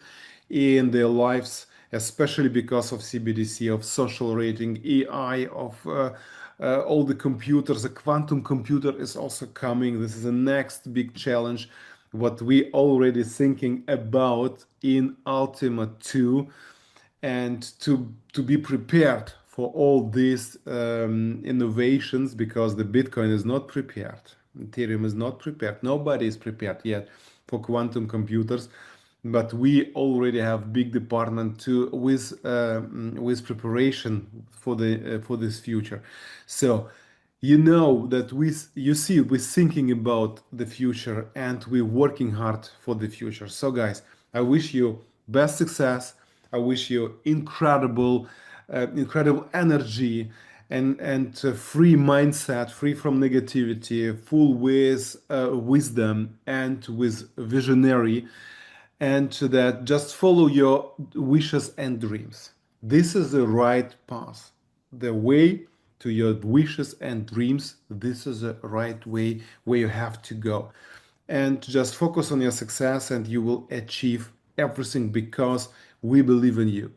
in their lives, especially because of CBDC, of social rating, AI, of all the computers. The quantum computer is also coming. This is the next big challenge, what we already thinking about in Ultima 2, and to be prepared for all these innovations, because the Bitcoin is not prepared, Ethereum is not prepared, nobody is prepared yet for quantum computers. But we already have big department to with preparation for the for this future. So you know that you see we're thinking about the future and we're working hard for the future. So guys, I wish you best success. I wish you incredible energy and free mindset, free from negativity, full with wisdom and with visionary, and that just follow your wishes and dreams. This is the right path, the way to your wishes and dreams. This is the right way where you have to go. And just focus on your success and you will achieve everything, because we believe in you.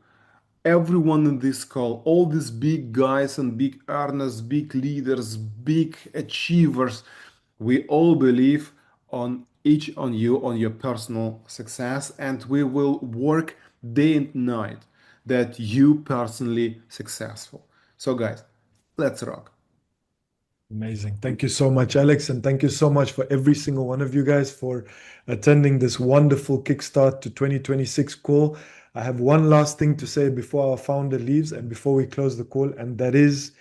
Everyone in this call, all these big guys and big earners, big leaders, big achievers, we all believe on each on you, on your personal success, and we will work day and night that you personally successful. So guys, let's rock. Amazing. Thank you so much, Alex. And thank you so much for every single one of you guys for attending this wonderful kickstart to 2026 call. I have one last thing to say before our founder leaves and before we close the call, and that is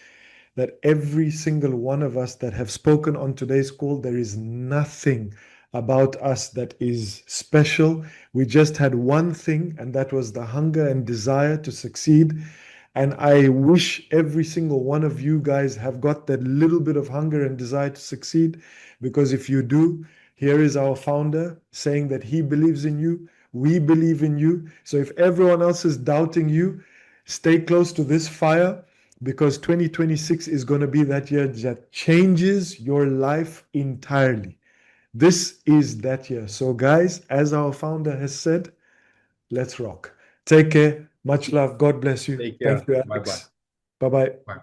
that every single one of us that have spoken on today's call, there is nothing about us that is special. We just had one thing, and that was the hunger and desire to succeed. And I wish every single one of you guys have got that little bit of hunger and desire to succeed, because if you do, here is our founder saying that he believes in you. We believe in you. So if everyone else is doubting you, stay close to this fire, because 2026 is going to be that year that changes your life entirely. This is that year. So guys, as our founder has said, let's rock. Take care. Much love. God bless you. Take care. Thank you, Alex. Bye-bye. Bye.